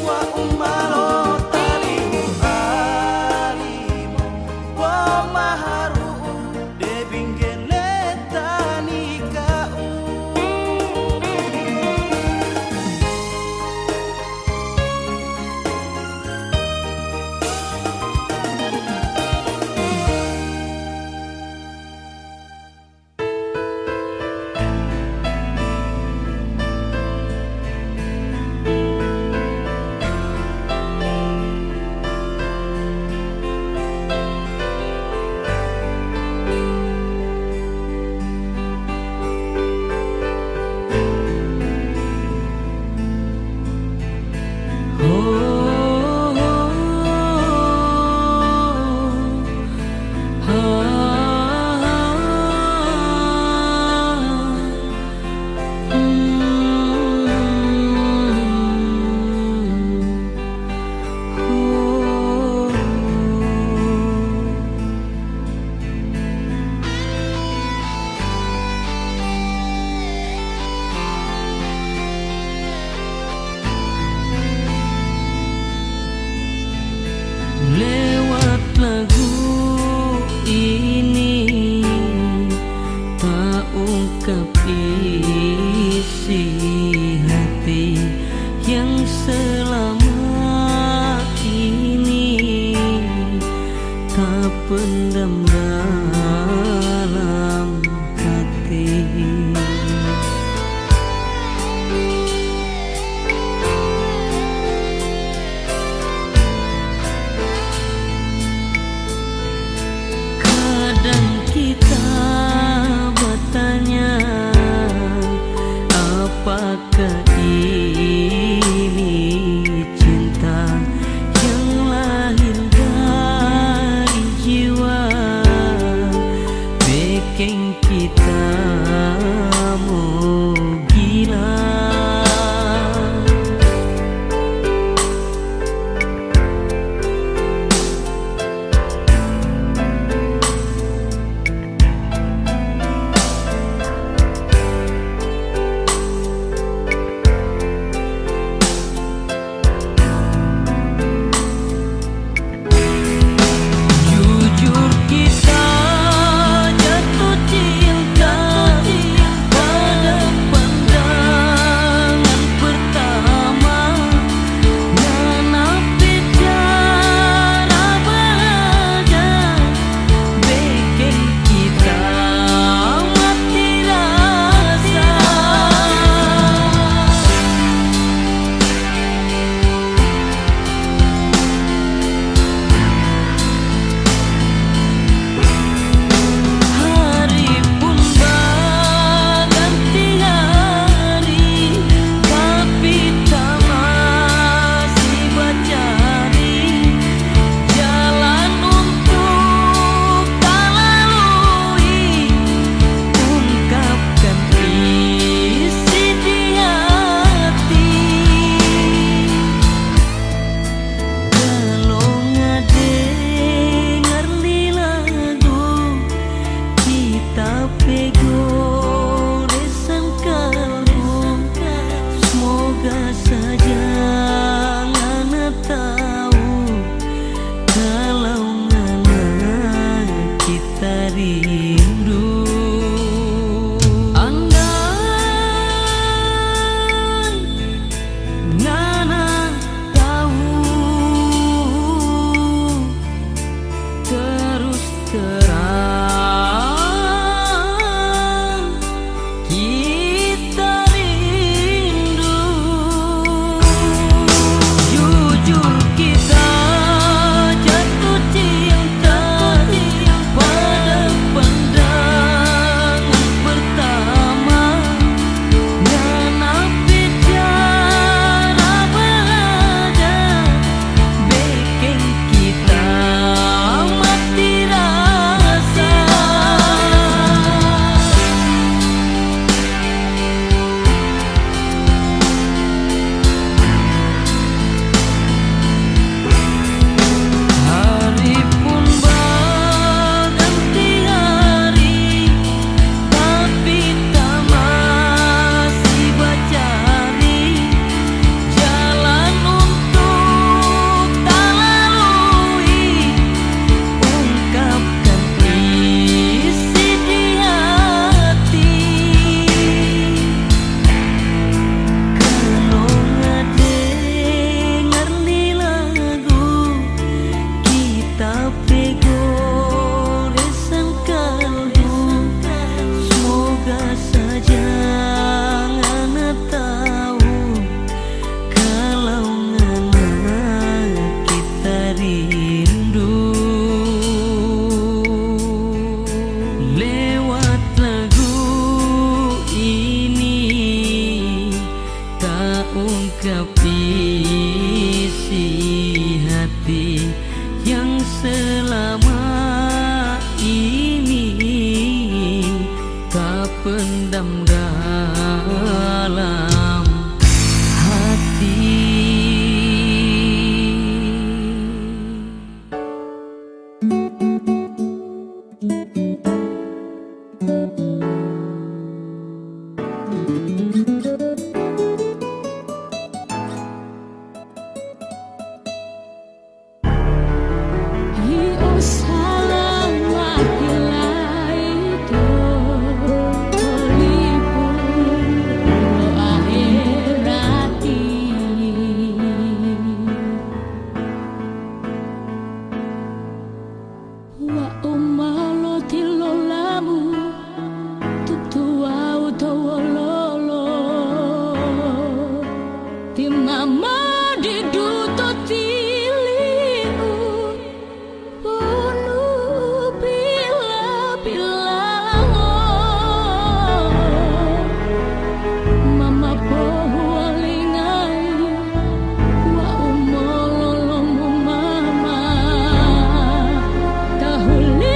Wa umalo talimu alimu Wa maharu de binggele tanikau Lewat lagu ini tak ungkap isi hati yang selama ini tak pendam dalam hati. Kadang kita bertanya, apakah ini cinta yang lahir dari jiwa apego resan kalbu, semoga saja ngana tahu kalau ngana kita rindu. Lewat lagu ini tak ungkap isi hati yang selama ini tak pendam dalam hati. Holy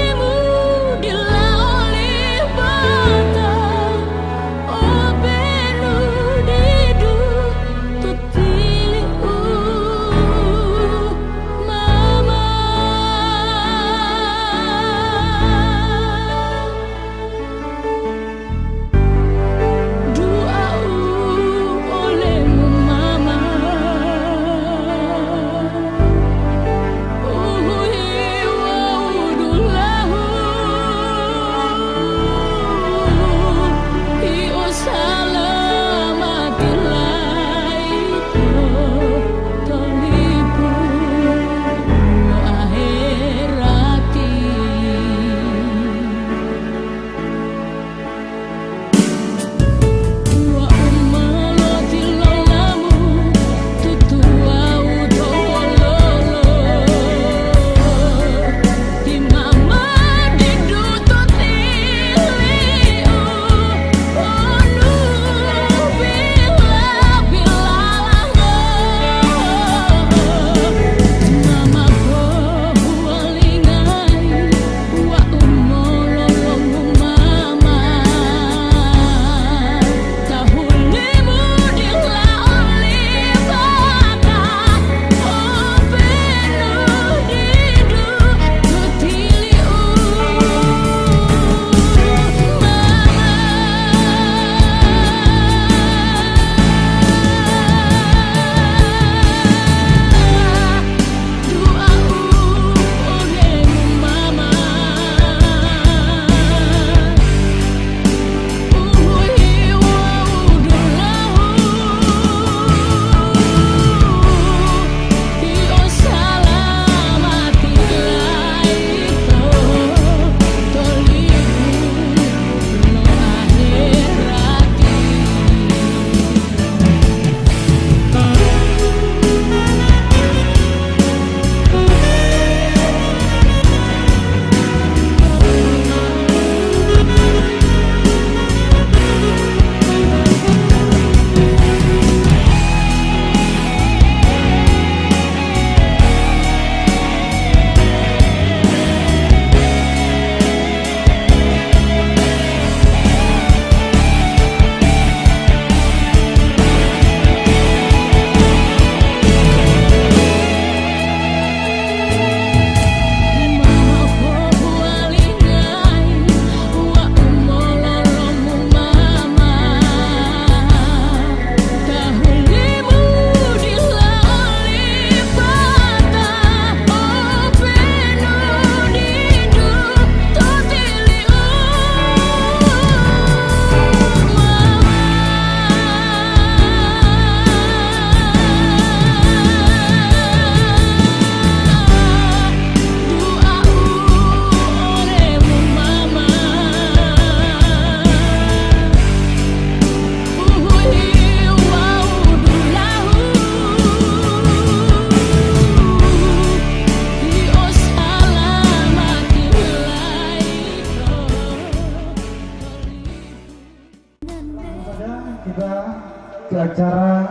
acara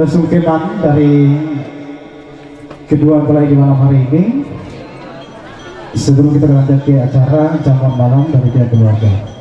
sungkeman dari kedua mempelai di malam hari ini. Sebelum kita lanjut ke acara jamuan malam dari pihak keluarga.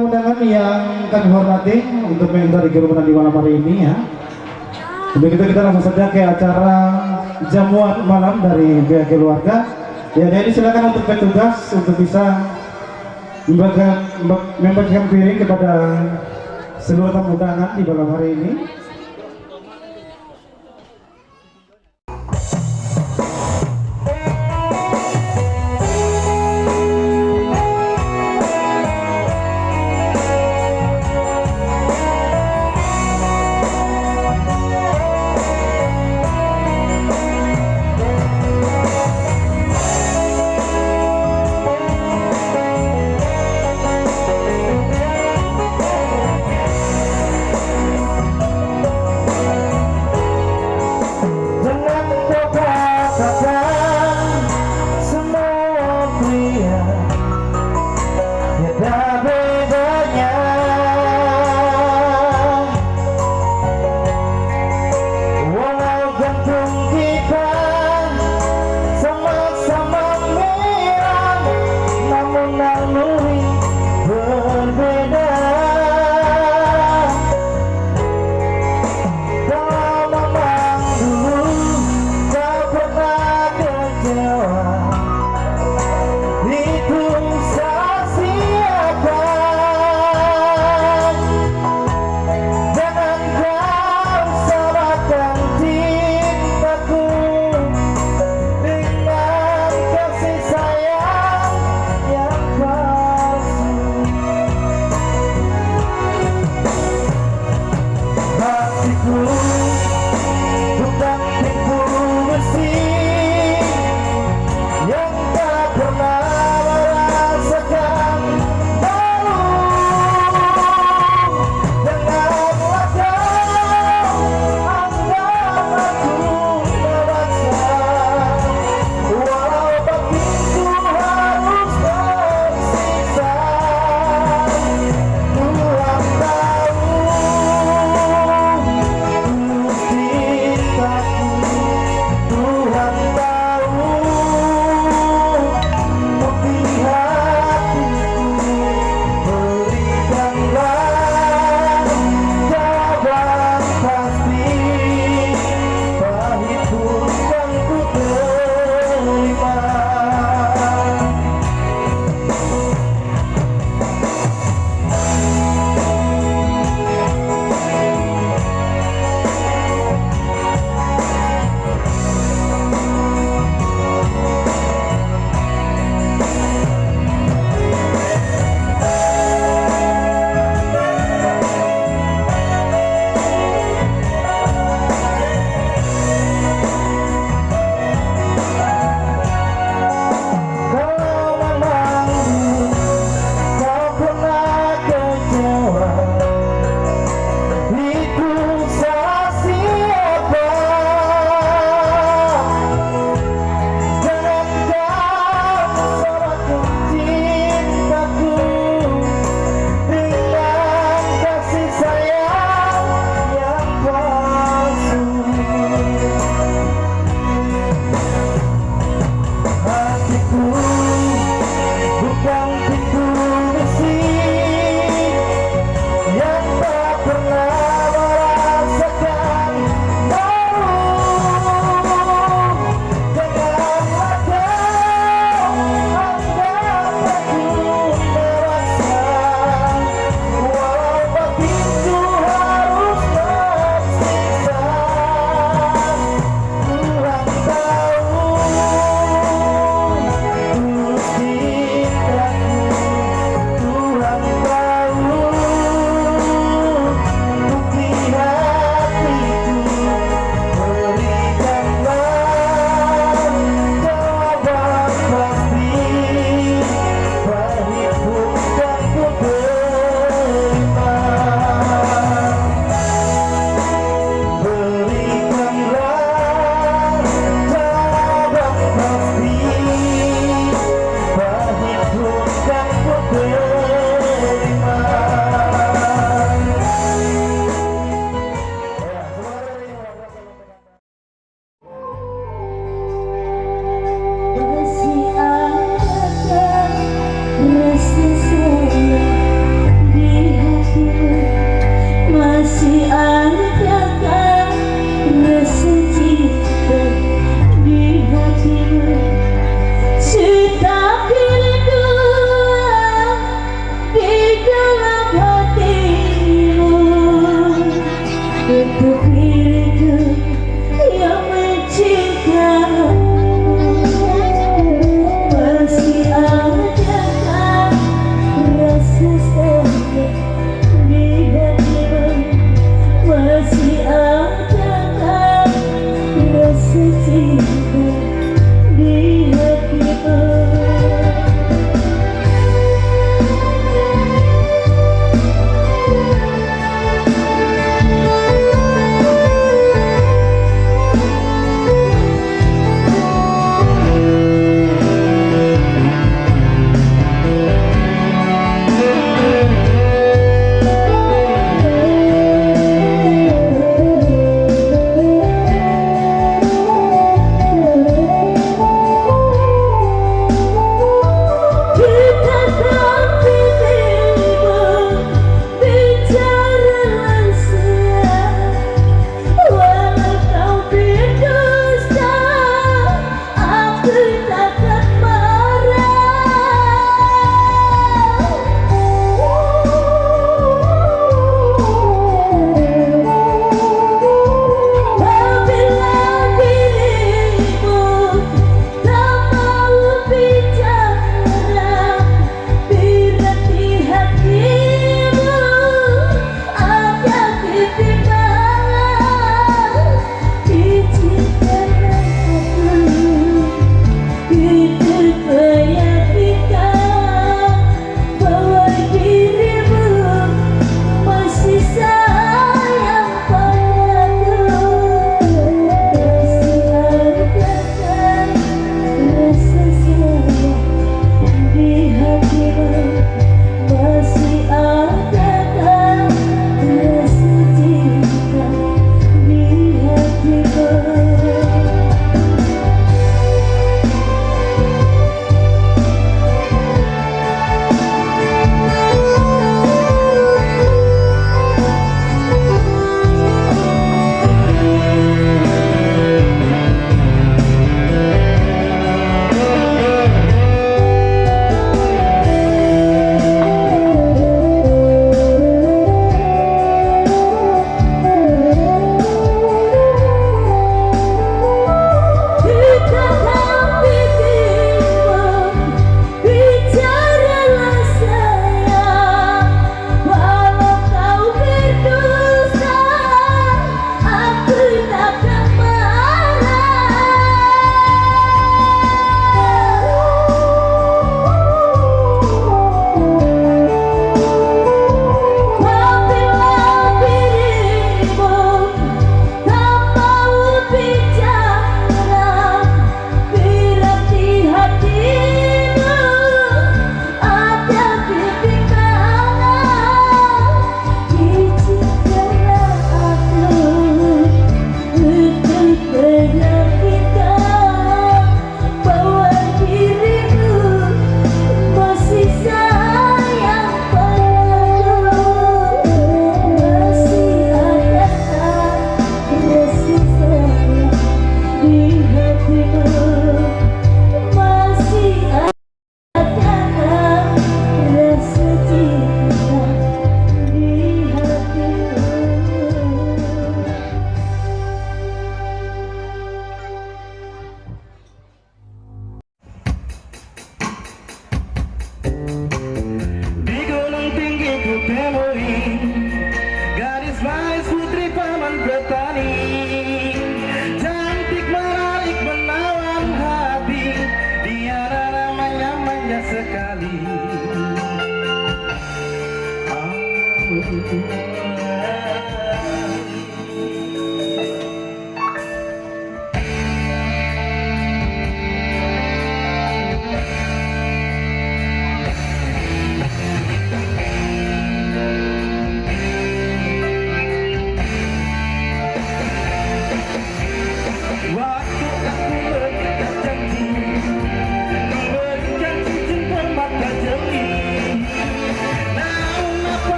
Undangan yang kami hormati untuk mengikuti kerumunan di malam hari ini ya. Begitu kita langsung saja ke acara jamuan malam dari pihak keluarga. Ya, jadi silakan untuk petugas untuk bisa membagikan piring kepada seluruh tamu undangan di malam hari ini.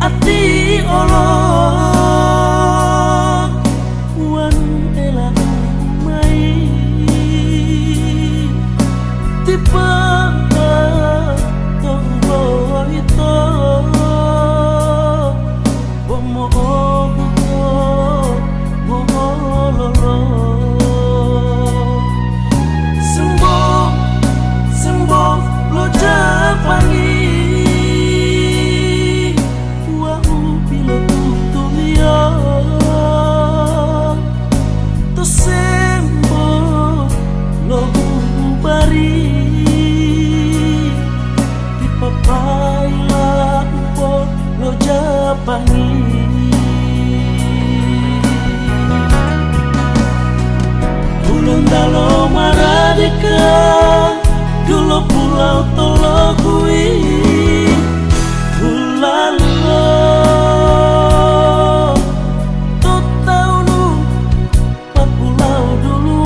ati Allah wan elang mai tiba tonggo itu bomo sembuh lo japangi Ulun dalo maradeka dulu pulau Tolokui ulalo tot taunu pa pulau dulu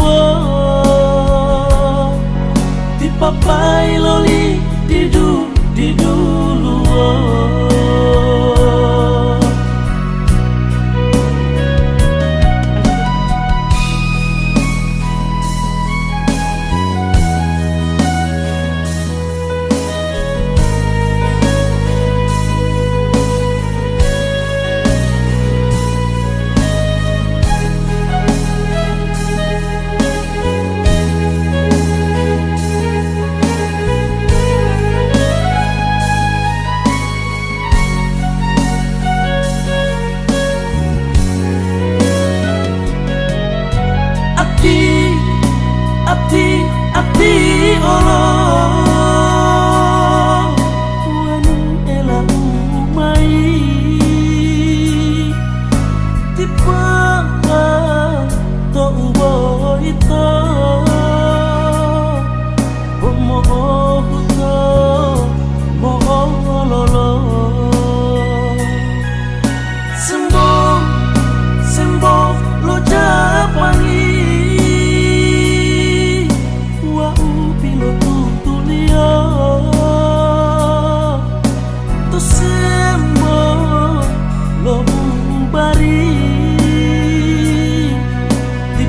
di papai loli di dulu ati Allah wan elang mai tipe tonggo itu bomo lolo sembuh lo japangi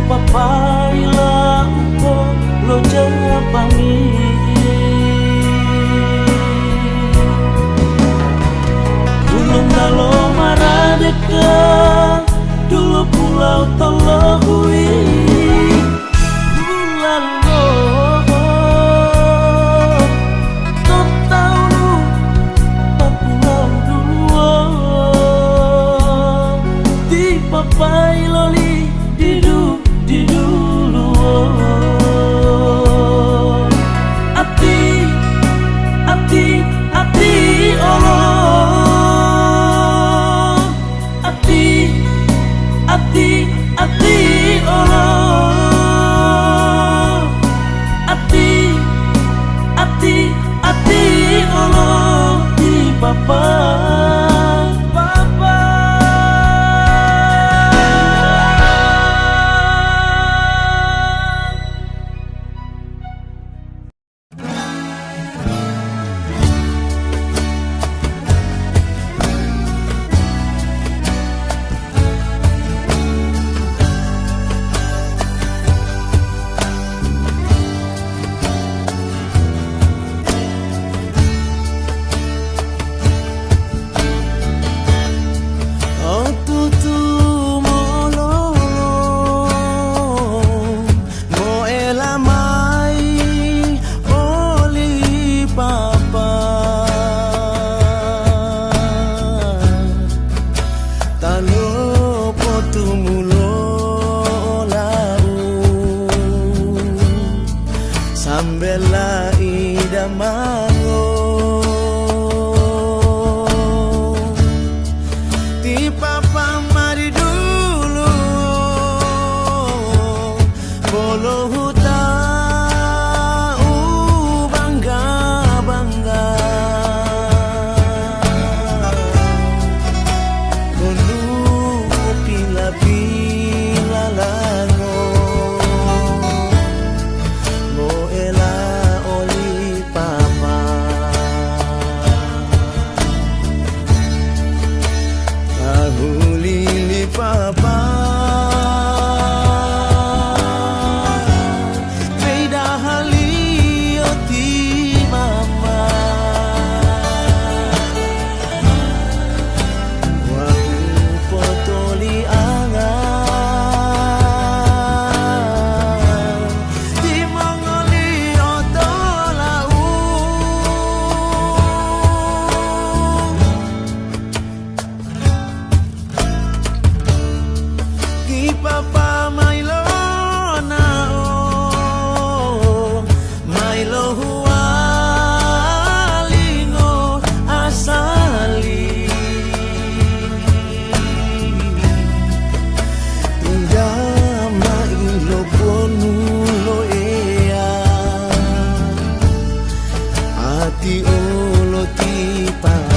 papaila upo lo japangi Gunung dalo maradeka dulu pulau Tolokui ulalo tot taunu pa pulau dulu di papaila li di dulu ati Allah ati Allah ati Allah di papa papa.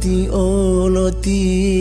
Ti olo ti